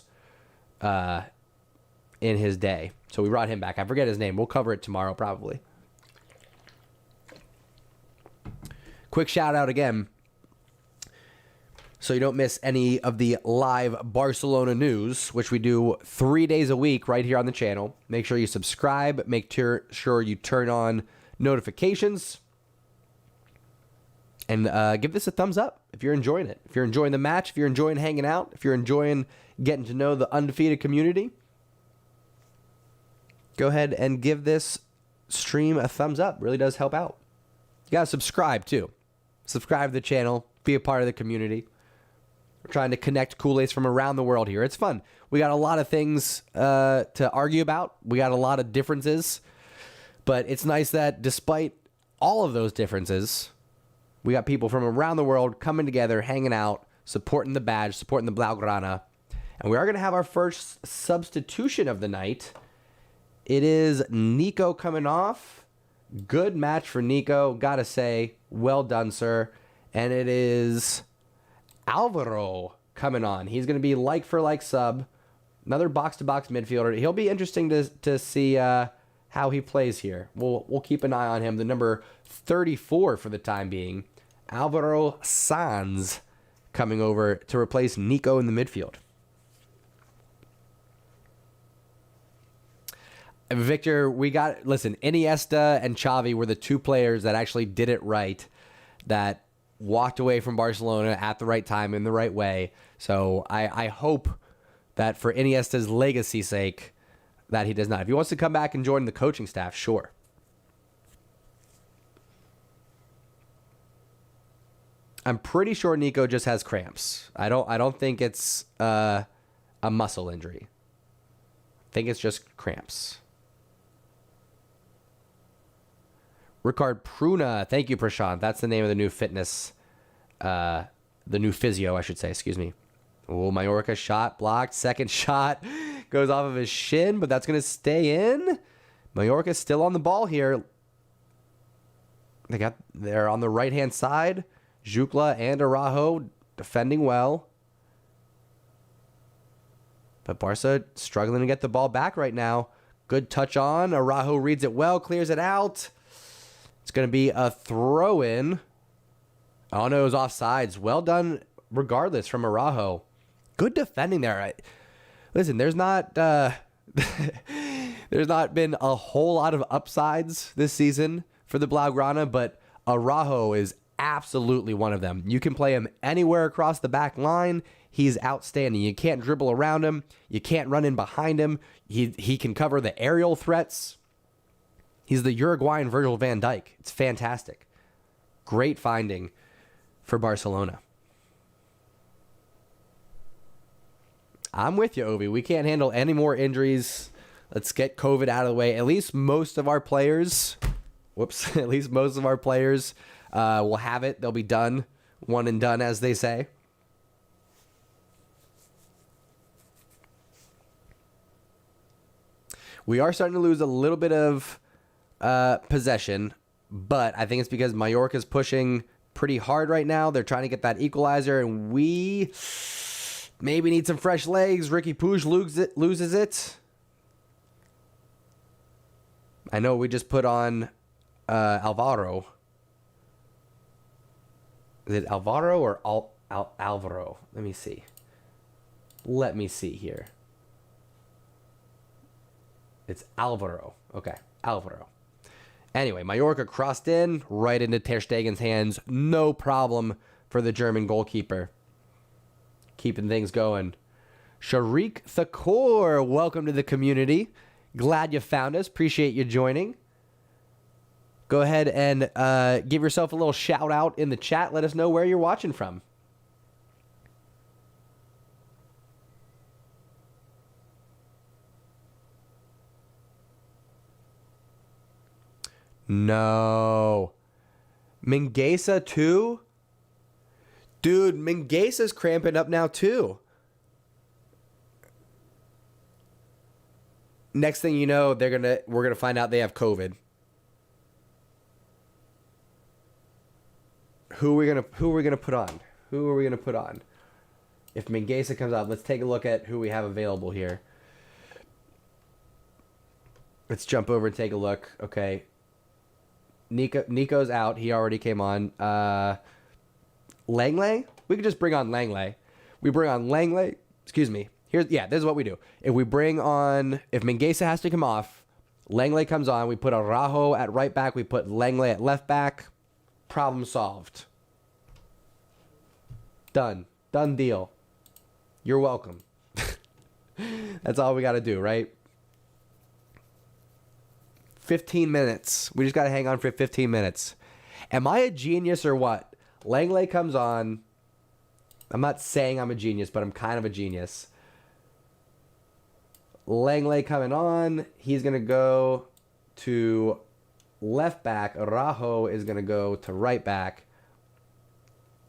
in his day. So we brought him back. I forget his name. We'll cover it tomorrow probably. Quick shout out again, so you don't miss any of the live Barcelona news, which we do 3 days a week right here on the channel. Make sure you subscribe. Make sure you turn on notifications. And give this a thumbs up if you're enjoying it. If you're enjoying the match, if you're enjoying hanging out, if you're enjoying getting to know the undefeated community, go ahead and give this stream a thumbs up. Really does help out. You got to subscribe too. Subscribe to the channel. Be a part of the community. We're trying to connect CULERS from around the world here. It's fun. We got a lot of things to argue about. We got a lot of differences. But it's nice that despite all of those differences, we got people from around the world coming together, hanging out, supporting the badge, supporting the Blaugrana. And we are going to have our first substitution of the night. It is Nico coming off. Good match for Nico. Gotta say, well done, sir. And it is Alvaro coming on. He's going to be like for like sub. Another box-to-box midfielder. He'll be interesting to see how he plays here. We'll keep an eye on him. The number 34 for the time being. Alvaro Sanz coming over to replace Nico in the midfield. Victor, listen, Iniesta and Xavi were the 2 players that actually did it right, that walked away from Barcelona at the right time in the right way. So I hope that for Iniesta's legacy's sake that he does not. If he wants to come back and join the coaching staff, sure. I'm pretty sure Nico just has cramps. I don't think it's a muscle injury. I think it's just cramps. Ricard Pruna. Thank you, Prashant. That's the name of the new fitness, the new physio, I should say. Excuse me. Oh, Mallorca shot blocked. Second shot goes off of his shin, but that's going to stay in. Mallorca's still on the ball here. They're on the right-hand side. Jukla and Araujo defending well. But Barca struggling to get the ball back right now. Good touch on. Araujo reads it well, clears it out. It's going to be a throw-in. Oh, no, it was offsides. Well done regardless from Araujo. Good defending there. Listen, there's not been a whole lot of upsides this season for the Blaugrana, but Araujo is absolutely one of them. You can play him anywhere across the back line. He's outstanding. You can't dribble around him. You can't run in behind him. He can cover the aerial threats. He's the Uruguayan Virgil van Dijk. It's fantastic. Great finding for Barcelona. I'm with you, Ovi. We can't handle any more injuries. Let's get COVID out of the way. At least most of our players, at least most of our players will have it. They'll be done. One and done, as they say. We are starting to lose a little bit of possession, but I think it's because Mallorca's pushing pretty hard right now. They're trying to get that equalizer, and we maybe need some fresh legs. Ricky Puig loses it. I know we just put on Alvaro. Is it Alvaro or Alvaro? Let me see. Let me see here. It's Alvaro. Okay, Alvaro. Anyway, Mallorca crossed in, right into Ter Stegen's hands. No problem for the German goalkeeper. Keeping things going. Sharik Thakor, welcome to the community. Glad you found us. Appreciate you joining. Go ahead and give yourself a little shout out in the chat. Let us know where you're watching from. No. Mingueza too? Dude, Mingueza's cramping up now too. Next thing you know, we're gonna find out they have COVID. Who are we gonna put on? Who are we gonna put on? If Mingueza comes out, let's take a look at who we have available here. Let's jump over and take a look. Okay. Nico's out. He already came on. Langley? We could just bring on Langley. We bring on Langley. Excuse me. This is what we do. If Mingueza has to come off, Langley comes on. We put Araujo at right back. We put Langley at left back. Problem solved. Done. Done deal. You're welcome. That's all we got to do, right? 15 minutes. We just got to hang on for 15 minutes. Am I a genius or what? Langley comes on. I'm not saying I'm a genius, but I'm kind of a genius. Langley coming on. He's going to go to left back. Araujo is going to go to right back.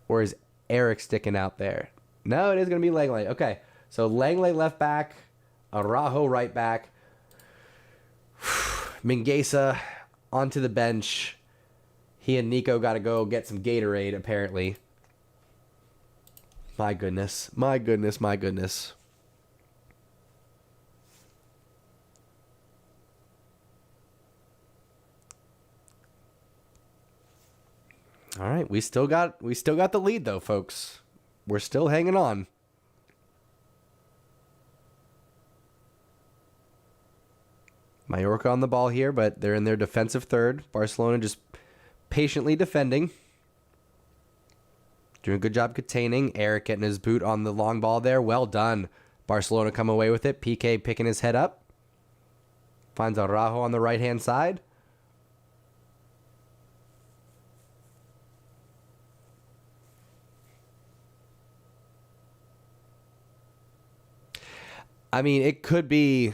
Or is Eric sticking out there? No, it is going to be Langley. Okay. So Langley left back. Araujo right back. Mingueza onto the bench. He and Nico got to go get some Gatorade, apparently. My goodness. My goodness. My goodness. All right, we still got the lead though, folks. We're still hanging on. Mallorca on the ball here, but they're in their defensive third. Barcelona just patiently defending. Doing a good job containing. Eric getting his boot on the long ball there. Well done. Barcelona come away with it. PK picking his head up. Finds Araujo on the right-hand side. I mean, it could be...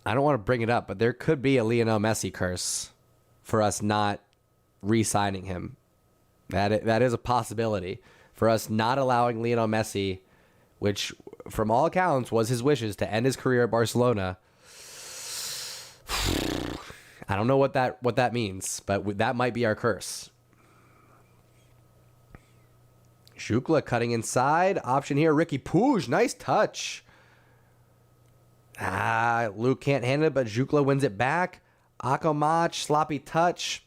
I don't want to bring it up, but there could be a Lionel Messi curse for us not re-signing him. That is a possibility. For us not allowing Lionel Messi, which from all accounts was his wishes to end his career at Barcelona. I don't know what that means, but that might be our curse. Jukla cutting inside. Option here, Ricky Puig. Nice touch. Luke can't handle it, but Jukla wins it back. Akomach, sloppy touch.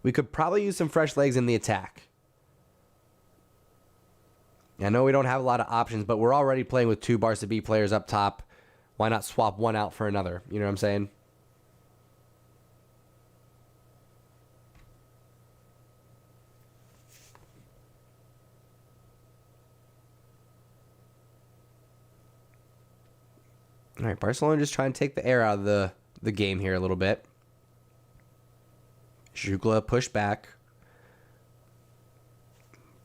We could probably use some fresh legs in the attack. I know we don't have a lot of options, but we're already playing with two Barca B players up top. Why not swap one out for another? You know what I'm saying? All right, Barcelona just trying to take the air out of the game here a little bit. Jukla push back.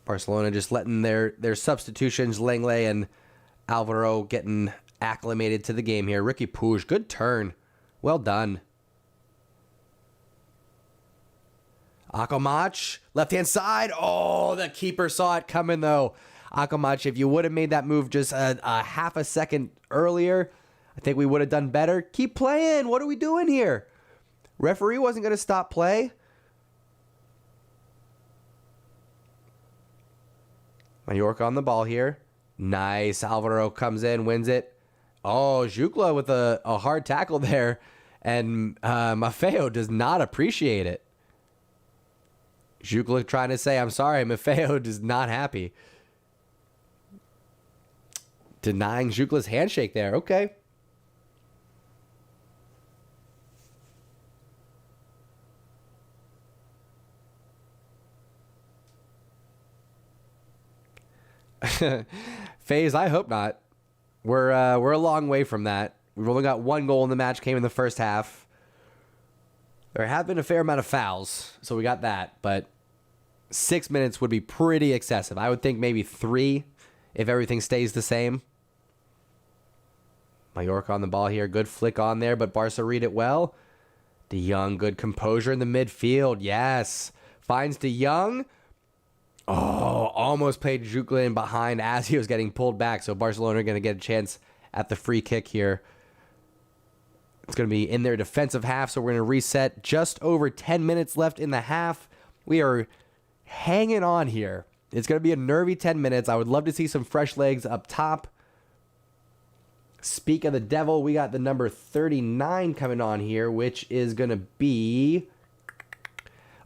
Barcelona just letting their substitutions, Langley and Alvaro, getting acclimated to the game here. Ricky Puig, good turn. Well done. Akomach, left-hand side. Oh, the keeper saw it coming, though. Akomach, if you would have made that move just a half a second earlier, I think we would have done better. Keep playing. What are we doing here? Referee wasn't going to stop play. Mallorca on the ball here. Nice. Alvaro comes in, wins it. Oh, Jukla with a hard tackle there. And Maffeo does not appreciate it. Jukla trying to say, I'm sorry. Maffeo is not happy. Denying Jukla's handshake there. Okay. FaZe, I hope not. We're a long way from that. We've only got one goal in the match, came in the first half. There have been a fair amount of fouls, so we got that. But 6 minutes would be pretty excessive. I would think maybe 3 if everything stays the same. Mallorca on the ball here. Good flick on there, but Barca read it well. De Jong, good composure in the midfield. Yes. Finds De Jong. Oh, almost played Jukla in behind as he was getting pulled back. So Barcelona are going to get a chance at the free kick here. It's going to be in their defensive half, so we're going to reset. Just over 10 minutes left in the half. We are hanging on here. It's going to be a nervy 10 minutes. I would love to see some fresh legs up top. Speak of the devil, we got the number 39 coming on here, which is going to be...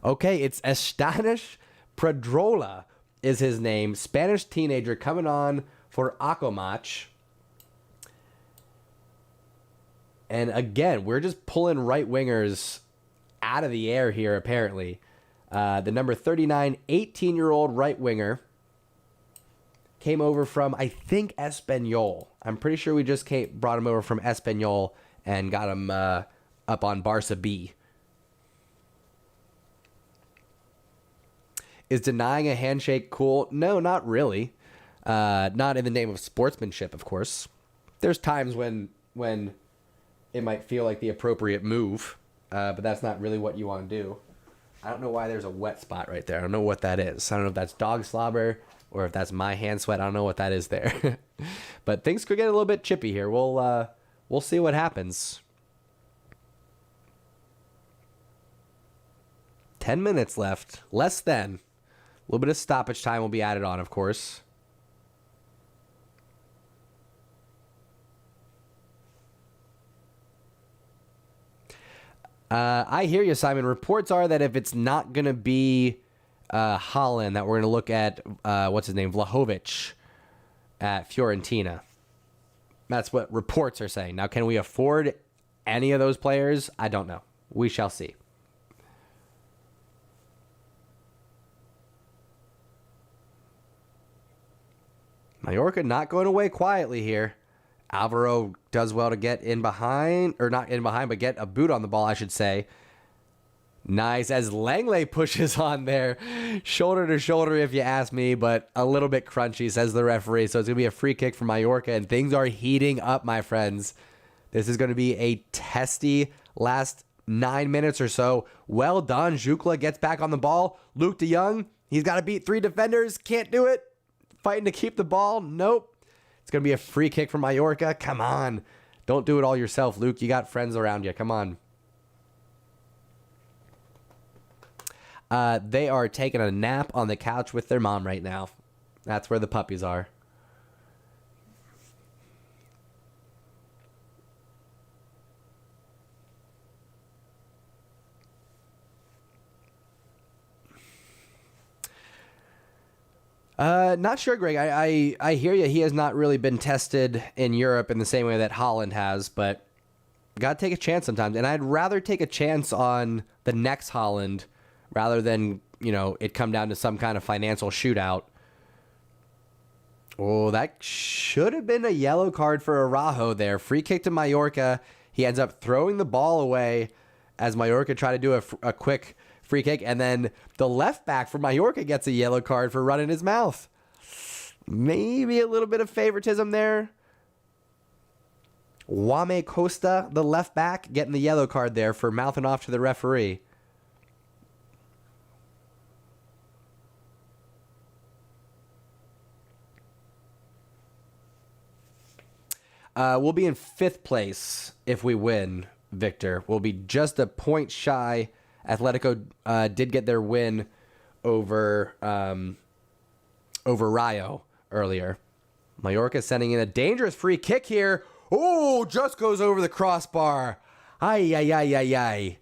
Okay, it's Estanish Pedrola is his name. Spanish teenager coming on for Akomach. And again, we're just pulling right wingers out of the air here, apparently. The number 39, 18-year-old right winger came over from, I think, Espanyol. I'm pretty sure we just brought him over from Espanyol and got him up on Barca B. Is denying a handshake cool? No, not really. Not in the name of sportsmanship, of course. There's times when it might feel like the appropriate move, but that's not really what you want to do. I don't know why there's a wet spot right there. I don't know what that is. I don't know if that's dog slobber or if that's my hand sweat. I don't know what that is there. But things could get a little bit chippy here. We'll see what happens. 10 minutes left. Less than. A little bit of stoppage time will be added on, of course. I hear you, Simon. Reports are that if it's not going to be Holland, that we're going to look at, what's his name, Vlahovic at Fiorentina. That's what reports are saying. Now, can we afford any of those players? I don't know. We shall see. Mallorca not going away quietly here. Alvaro does well to get in behind, or not in behind, but get a boot on the ball, I should say. Nice as Langley pushes on there. Shoulder to shoulder, if you ask me, but a little bit crunchy, says the referee. So it's going to be a free kick for Mallorca, and things are heating up, my friends. This is going to be a testy last 9 minutes or so. Well done. Jukla gets back on the ball. Luke de Jong, he's got to beat 3 defenders. Can't do it. Fighting to keep the ball. Nope. It's going to be a free kick from Mallorca. Come on. Don't do it all yourself, Luke. You got friends around you. Come on. They are taking a nap on the couch with their mom right now. That's where the puppies are. Not sure, Greg. I hear you. He has not really been tested in Europe in the same way that Holland has, but got to take a chance sometimes. And I'd rather take a chance on the next Holland rather than, it come down to some kind of financial shootout. Oh, that should have been a yellow card for Araujo there. Free kick to Mallorca. He ends up throwing the ball away as Mallorca try to do a quick free kick, and then the left back for Mallorca gets a yellow card for running his mouth. Maybe a little bit of favoritism there. Wame Costa, the left back, getting the yellow card there for mouthing off to the referee. We'll be in 5th place if we win, Victor. We'll be just a point shy. Atletico did get their win over Rayo earlier. Mallorca sending in a dangerous free kick here. Oh, just goes over the crossbar. Ay, ay, ay, ay, ay.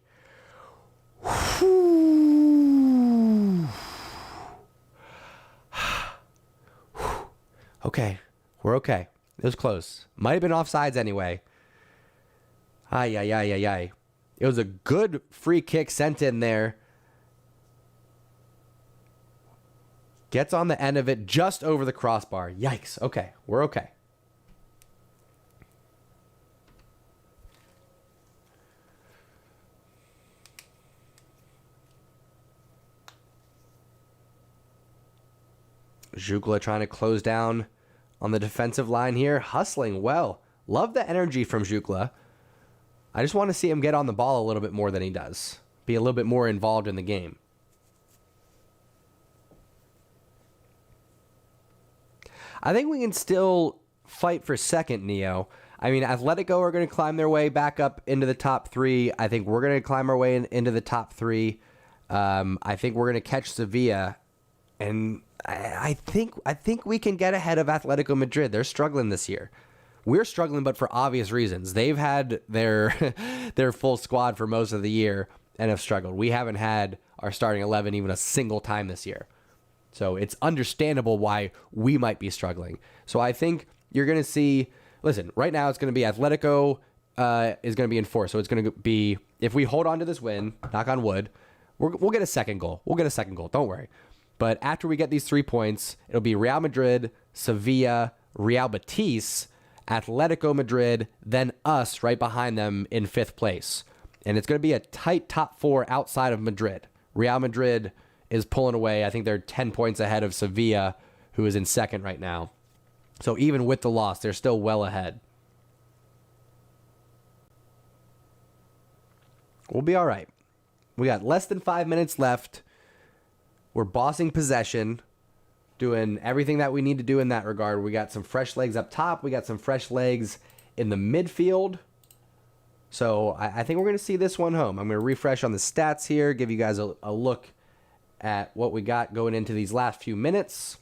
Okay, we're okay. It was close. Might have been offsides anyway. Ay, ay, ay, ay, ay. It was a good free kick sent in there. Gets on the end of it just over the crossbar. Yikes. Okay, we're okay. Jukla trying to close down on the defensive line here. Hustling well. Love the energy from Jukla. I just want to see him get on the ball a little bit more than he does. Be a little bit more involved in the game. I think we can still fight for second, Neo. I mean, Atletico are going to climb their way back up into the top 3. I think we're going to climb our way into the top 3. I think we're going to catch Sevilla. And I think we can get ahead of Atletico Madrid. They're struggling this year. We're struggling, but for obvious reasons. They've had their their full squad for most of the year and have struggled. We haven't had our starting 11 even a single time this year. So it's understandable why we might be struggling. So I think you're going to see, listen, right now it's going to be Atletico is going to be in 4. So it's going to be, if we hold on to this win, knock on wood, we'll get a second goal. We'll get a second goal. Don't worry. But after we get these 3 points, it'll be Real Madrid, Sevilla, Real Betis, Atletico Madrid, then us right behind them in 5th place. And it's going to be a tight top 4 outside of Madrid. Real Madrid is pulling away. I think they're 10 points ahead of Sevilla, who is in 2nd right now. So even with the loss, they're still well ahead. We'll be all right. We got less than 5 minutes left. We're bossing possession, doing everything that we need to do in that regard. We got some fresh legs up top. We got some fresh legs in the midfield. So I think we're going to see this one home. I'm going to refresh on the stats here, give you guys a look at what we got going into these last few minutes.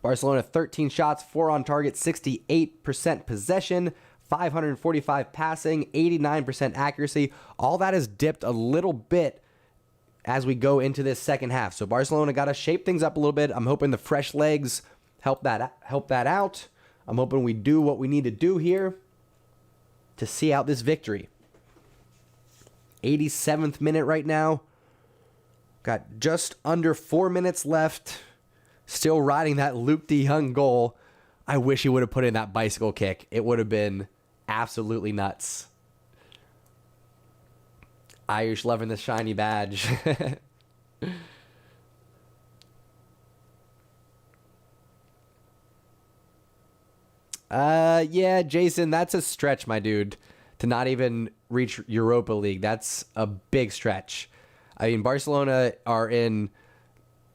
Barcelona, 13 shots, 4 on target, 68% possession, 545 passing, 89% accuracy. All that has dipped a little bit as we go into this second half. So Barcelona got to shape things up a little bit. I'm hoping the fresh legs help that out. I'm hoping we do what we need to do here to see out this victory. 87th minute right now. Got just under 4 minutes left. Still riding that Luke de Jong goal. I wish he would have put in that bicycle kick. It would have been absolutely nuts. Irish loving the shiny badge. Yeah, Jason, that's a stretch, my dude, to not even reach Europa League. That's a big stretch. I mean, Barcelona are in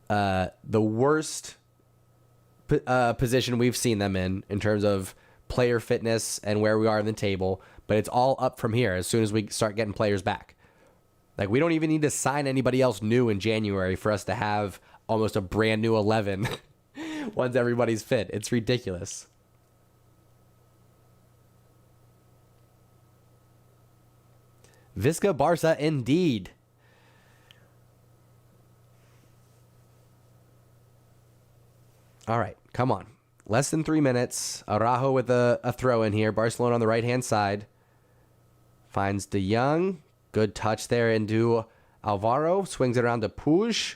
the worst position we've seen them in terms of player fitness and where we are in the table, but it's all up from here as soon as we start getting players back. Like, we don't even need to sign anybody else new in January for us to have almost a brand new 11 once everybody's fit. It's ridiculous. Visca Barca indeed. All right, come on. Less than 3 minutes. Araujo with a throw in here. Barcelona on the right-hand side. Finds De Jong. Good touch there into Alvaro. Swings it around to Puig.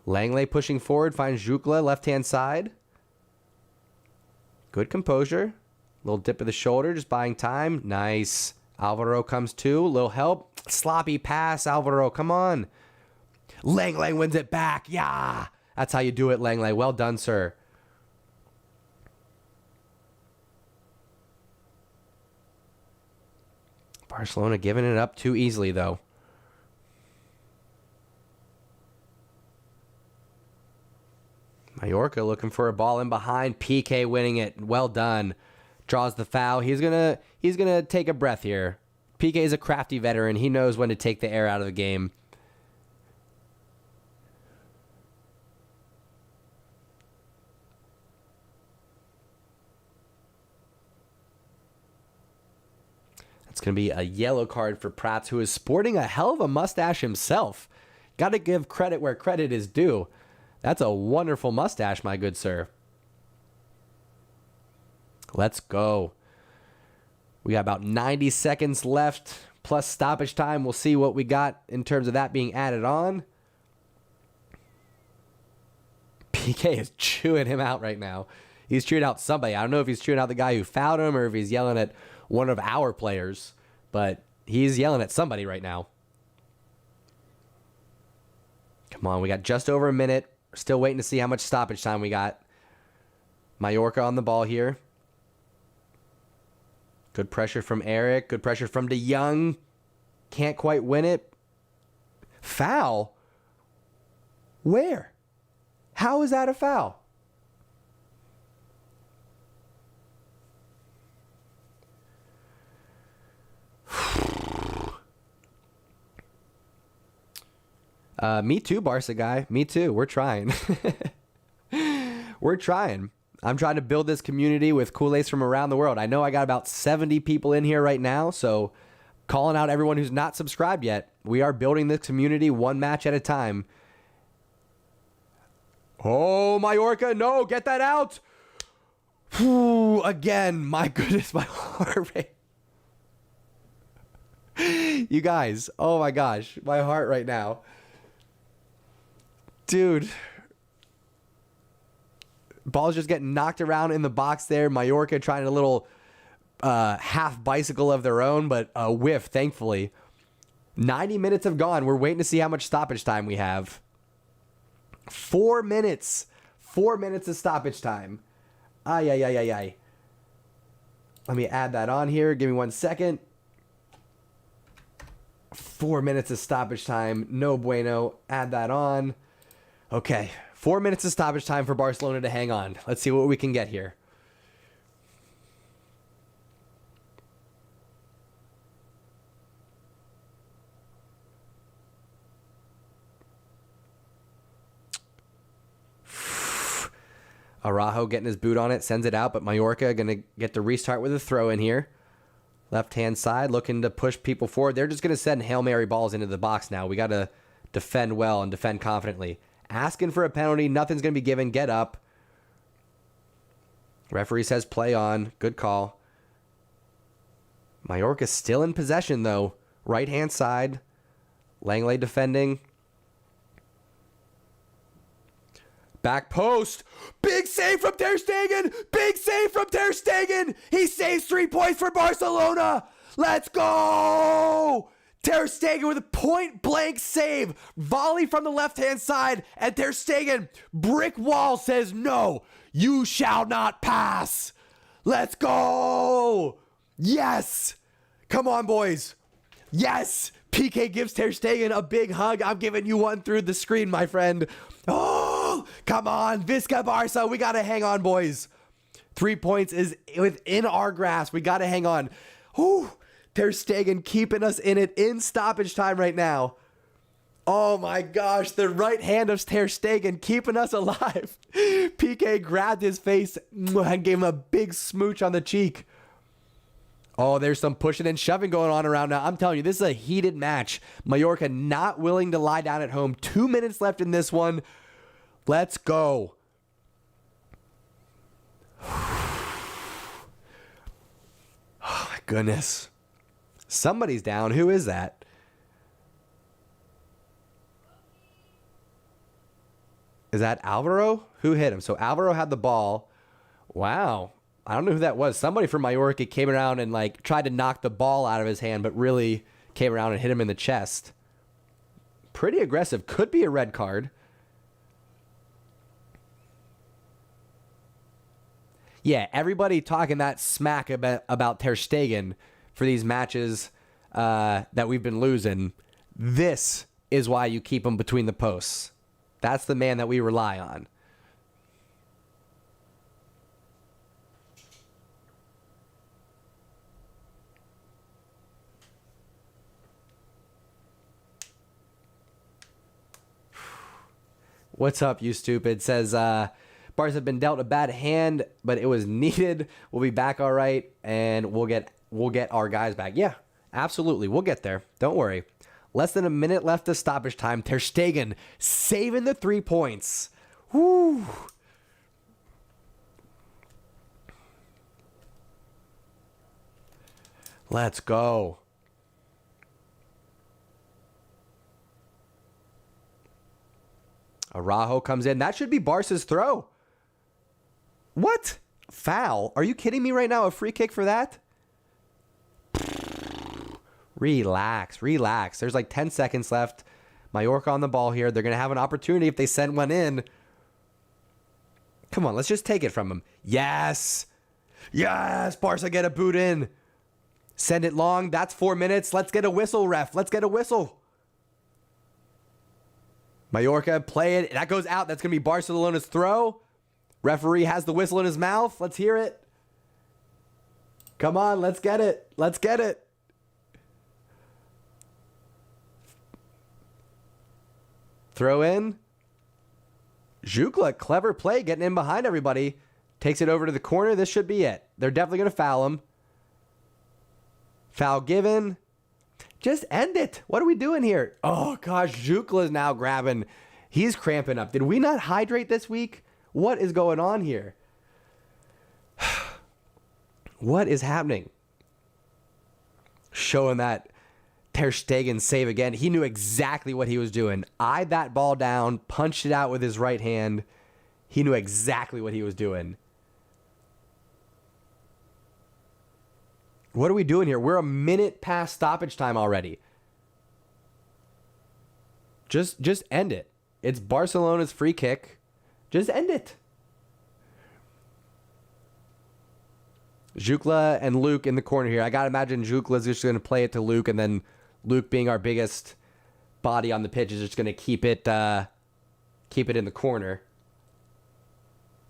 Langley pushing forward. Finds Jukla, left-hand side. Good composure. Little dip of the shoulder, just buying time. Nice. Alvaro comes to. Little help. Sloppy pass, Alvaro. Come on. Langley wins it back. Yeah. That's how you do it, Langley. Well done, sir. Barcelona giving it up too easily, though. Mallorca looking for a ball in behind. PK winning it. Well done. Draws the foul. He's gonna take a breath here. PK is a crafty veteran. He knows when to take the air out of the game. It's going to be a yellow card for Prats, who is sporting a hell of a mustache himself. Got to give credit where credit is due. That's a wonderful mustache, my good sir. Let's go. We got about 90 seconds left, plus stoppage time. We'll see what we got in terms of that being added on. PK is chewing him out right now. He's chewing out somebody. I don't know if he's chewing out the guy who fouled him or if he's yelling at one of our players, but he's yelling at somebody right now. Come on, we got just over a minute. Still waiting to see how much stoppage time we got. Mallorca on the ball here. Good pressure from Eric. Good pressure from De Jong. Can't quite win it. Foul? Where? How is that a foul? Me too, Barca guy. Me too. We're trying. We're trying. I'm trying to build this community with CULERS from around the world. I know I got about 70 people in here right now, so calling out everyone who's not subscribed yet. We are building this community one match at a time. Oh, Mallorca, no, get that out. Whew, again, my goodness, my heart rate. You guys, oh my gosh, my heart right now. Dude. Ball's just getting knocked around in the box there. Mallorca trying a little half bicycle of their own, but a whiff, thankfully. 90 minutes have gone. We're waiting to see how much stoppage time we have. 4 minutes. 4 minutes of stoppage time. Ay, ay, ay, ay, ay. Let me add that on here. Give me 1 second. 4 minutes of stoppage time. No bueno. Add that on. Okay. 4 minutes of stoppage time for Barcelona to hang on. Let's see what we can get here. Araujo getting his boot on it, sends it out, but Mallorca going to get the restart with a throw in here. Left-hand side, looking to push people forward. They're just going to send Hail Mary balls into the box now. We got to defend well and defend confidently. Asking for a penalty. Nothing's going to be given. Get up. Referee says play on. Good call. Mallorca still in possession, though. Right-hand side. Langley defending. Back post. Big save from Ter Stegen. Big save from Ter Stegen. He saves 3 points for Barcelona. Let's go. Ter Stegen with a point-blank save. Volley from the left-hand side. And Ter Stegen, brick wall, says, no, you shall not pass. Let's go. Yes. Come on, boys. Yes. PK gives Ter Stegen a big hug. I'm giving you one through the screen, my friend. Oh, come on. Visca Barca. We got to hang on, boys. 3 points is within our grasp. We got to hang on. Whew. Ter Stegen keeping us in it in stoppage time right now. Oh my gosh, the right hand of Ter Stegen keeping us alive. PK grabbed his face and gave him a big smooch on the cheek. Oh, there's some pushing and shoving going on around now. I'm telling you, this is a heated match. Mallorca not willing to lie down at home. 2 minutes left in this one. Let's go. Oh my goodness. Somebody's down. Who is that? Is that Alvaro? Who hit him? So Alvaro had the ball. Wow. I don't know who that was. Somebody from Mallorca came around and like tried to knock the ball out of his hand, but really came around and hit him in the chest. Pretty aggressive. Could be a red card. Yeah, everybody talking that smack about Ter Stegen for these matches. that we've been losing, this is why you keep him between the posts. That's the man that we rely on. What's up, you stupid? Says, Bars have been dealt a bad hand, but it was needed. We'll be back all right, and we'll get our guys back. Yeah, absolutely. We'll get there. Don't worry. Less than a minute left of stoppage time. Ter Stegen saving the 3 points. Woo. Let's go. Araujo comes in. That should be Barca's throw. What? Foul? Are you kidding me right now? A free kick for that? Relax, relax. There's like 10 seconds left. Mallorca on the ball here. They're going to have an opportunity if they send one in. Come on, let's just take it from them. Yes. Yes, Barca get a boot in. Send it long. That's 4 minutes. Let's get a whistle, ref. Let's get a whistle. Mallorca, play it. That goes out. That's going to be Barcelona's throw. Referee has the whistle in his mouth. Let's hear it. Come on, let's get it. Let's get it. Throw in. Jukla, clever play, getting in behind everybody. Takes it over to the corner. This should be it. They're definitely going to foul him. Foul given. Just end it. What are we doing here? Oh, gosh. Jukla is now grabbing. He's cramping up. Did we not hydrate this week? What is going on here? What is happening? Showing that Ter Stegen save again. He knew exactly what he was doing. Eyed that ball down, punched it out with his right hand. He knew exactly what he was doing. What are we doing here? We're a minute past stoppage time already. Just end it. It's Barcelona's free kick. Just end it. Jukla and Luke in the corner here. I got to imagine Jukla's just going to play it to Luke, and then Luke, being our biggest body on the pitch, is just going to keep it in the corner.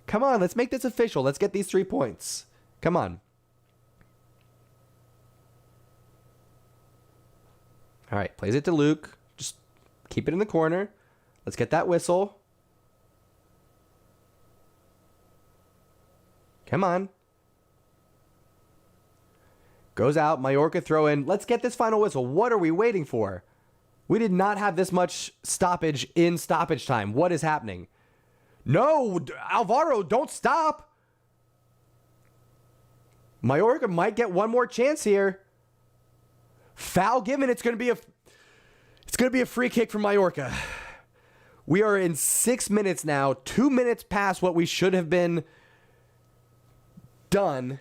Come on, let's make this official. Let's get these 3 points. Come on. All right, plays it to Luke. Just keep it in the corner. Let's get that whistle. Come on. Goes out. Mallorca throw in. Let's get this final whistle. What are we waiting for? We did not have this much stoppage in stoppage time. What is happening? No, Alvaro, don't stop. Mallorca might get one more chance here. Foul given. It's going to be a free kick from Mallorca. We are in 6 minutes now. 2 minutes past what we should have been done.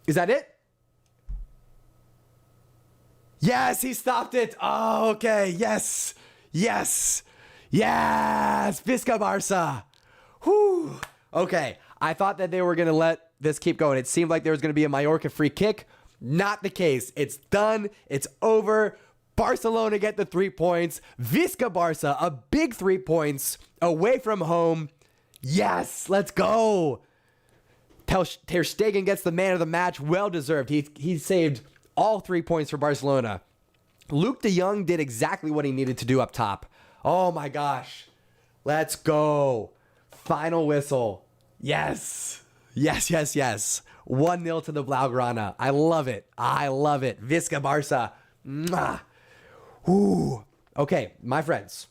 Is that it? Yes, he stopped it. Oh, okay. Yes. Yes. Yes. Visca Barça. Whew. Okay. I thought that they were going to let this keep going. It seemed like there was going to be a Mallorca free kick. Not the case. It's done. It's over. Barcelona get the 3 points. Visca Barça, a big 3 points away from home. Yes, let's go. Ter Stegen gets the man of the match. Well deserved. He saved all 3 points for Barcelona. Luke de Jong did exactly what he needed to do up top. Oh my gosh. Let's go. Final whistle. Yes. Yes, yes, yes. 1-0 to the Blaugrana. I love it. I love it. Visca Barça. Mwah. Ooh. Okay, my friends.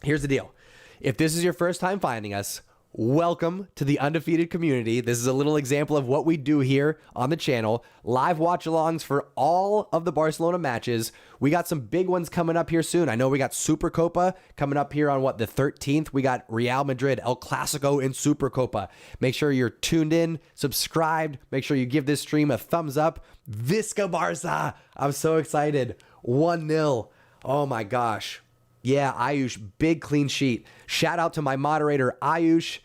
Here's the deal. If this is your first time finding us, welcome to the Undefeated community. This is a little example of what we do here on the channel. Live watch-alongs for all of the Barcelona matches. We got some big ones coming up here soon. I know we got Supercopa coming up here on, the 13th? We got Real Madrid, El Clasico in Supercopa. Make sure you're tuned in, subscribed. Make sure you give this stream a thumbs up. Visca Barça. I'm so excited. 1-0. Oh, my gosh. Yeah, Ayush, big clean sheet. Shout out to my moderator, Ayush,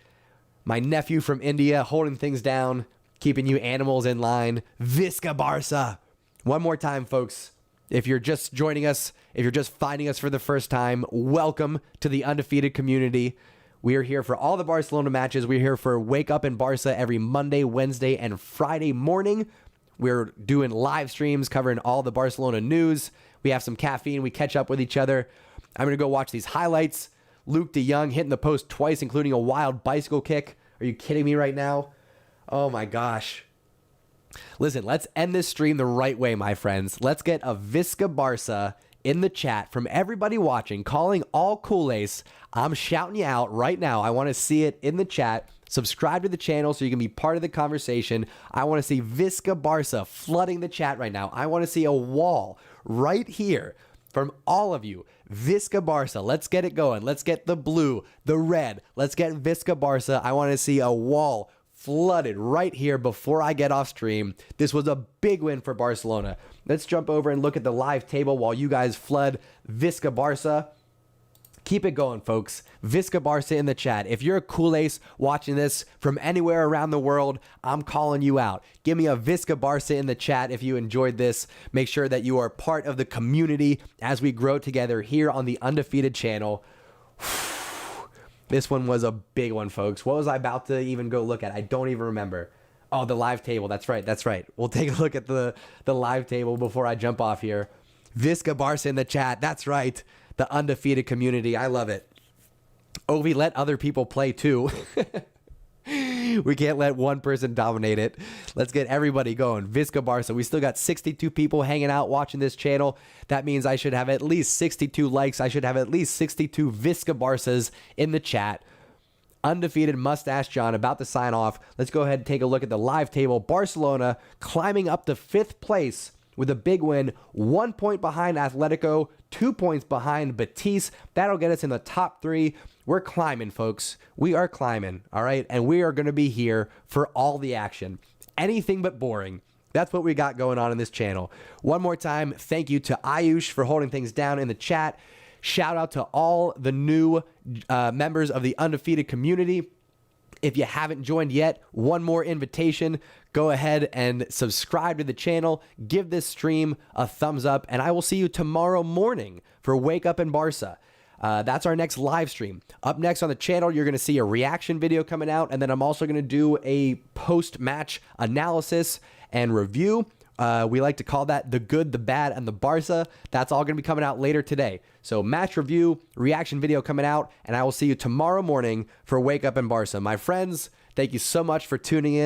my nephew from India, holding things down. keeping you animals in line. Visca Barça. One more time, folks. If you're just joining us, if you're just finding us for the first time, welcome to the Undefeated community. We are here for all the Barcelona matches. We're here for Wake Up in Barça every Monday, Wednesday, and Friday morning. We're doing live streams covering all the Barcelona news. We have some caffeine. We catch up with each other. I'm going to go watch these highlights. Luke de Jong hitting the post twice, including a wild bicycle kick. Are you kidding me right now? Oh my gosh. Listen, let's end this stream the right way, my friends. Let's get a Visca Barça in the chat from everybody watching, calling all CULERS. I'm shouting you out right now. I want to see it in the chat. Subscribe to the channel so you can be part of the conversation. I want to see Visca Barça flooding the chat right now. I want to see a wall right here from all of you. Visca Barça. Let's get it going. Let's get the blue, the red. Let's get Visca Barça. I want to see a wall flooded right here before I get off stream. This was a big win for Barcelona. Let's jump over and look at the live table while you guys flood Visca Barça. Keep it going, folks. Visca Barça in the chat. If you're a CULERS watching this from anywhere around the world, I'm calling you out. Give me a Visca Barça in the chat if you enjoyed this. Make sure that you are part of the community as we grow together here on the Undefeated channel. This one was a big one, folks. What was I about to even go look at? I don't even remember. Oh, the live table. That's right. That's right. We'll take a look at the live table before I jump off here. Visca Barça in the chat. That's right. The Undefeated community. I love it. Ovi, let other people play too. We can't let one person dominate it. Let's get everybody going. Visca Barça. We still got 62 people hanging out watching this channel. That means I should have at least 62 likes. I should have at least 62 Visca Barças in the chat. Undefeated Mustache John about to sign off. Let's go ahead and take a look at the live table. Barcelona climbing up to 5th place with a big win. 1 point behind Atletico, 2 points behind Betis. That'll get us in the top 3. We're climbing, folks. We are climbing, all right? And we are going to be here for all the action. Anything but boring. That's what we got going on in this channel. One more time, thank you to Ayush for holding things down in the chat. Shout out to all the new members of the Undefeated community. If you haven't joined yet, one more invitation. Go ahead and subscribe to the channel. Give this stream a thumbs up. And I will see you tomorrow morning for Wake Up in Barça. That's our next live stream. Up next on the channel, you're going to see a reaction video coming out. And then I'm also going to do a post-match analysis and review. We like to call that the good, the bad, and the Barça. That's all going to be coming out later today. So match review, reaction video coming out, and I will see you tomorrow morning for Wake Up in Barça. My friends, thank you so much for tuning in.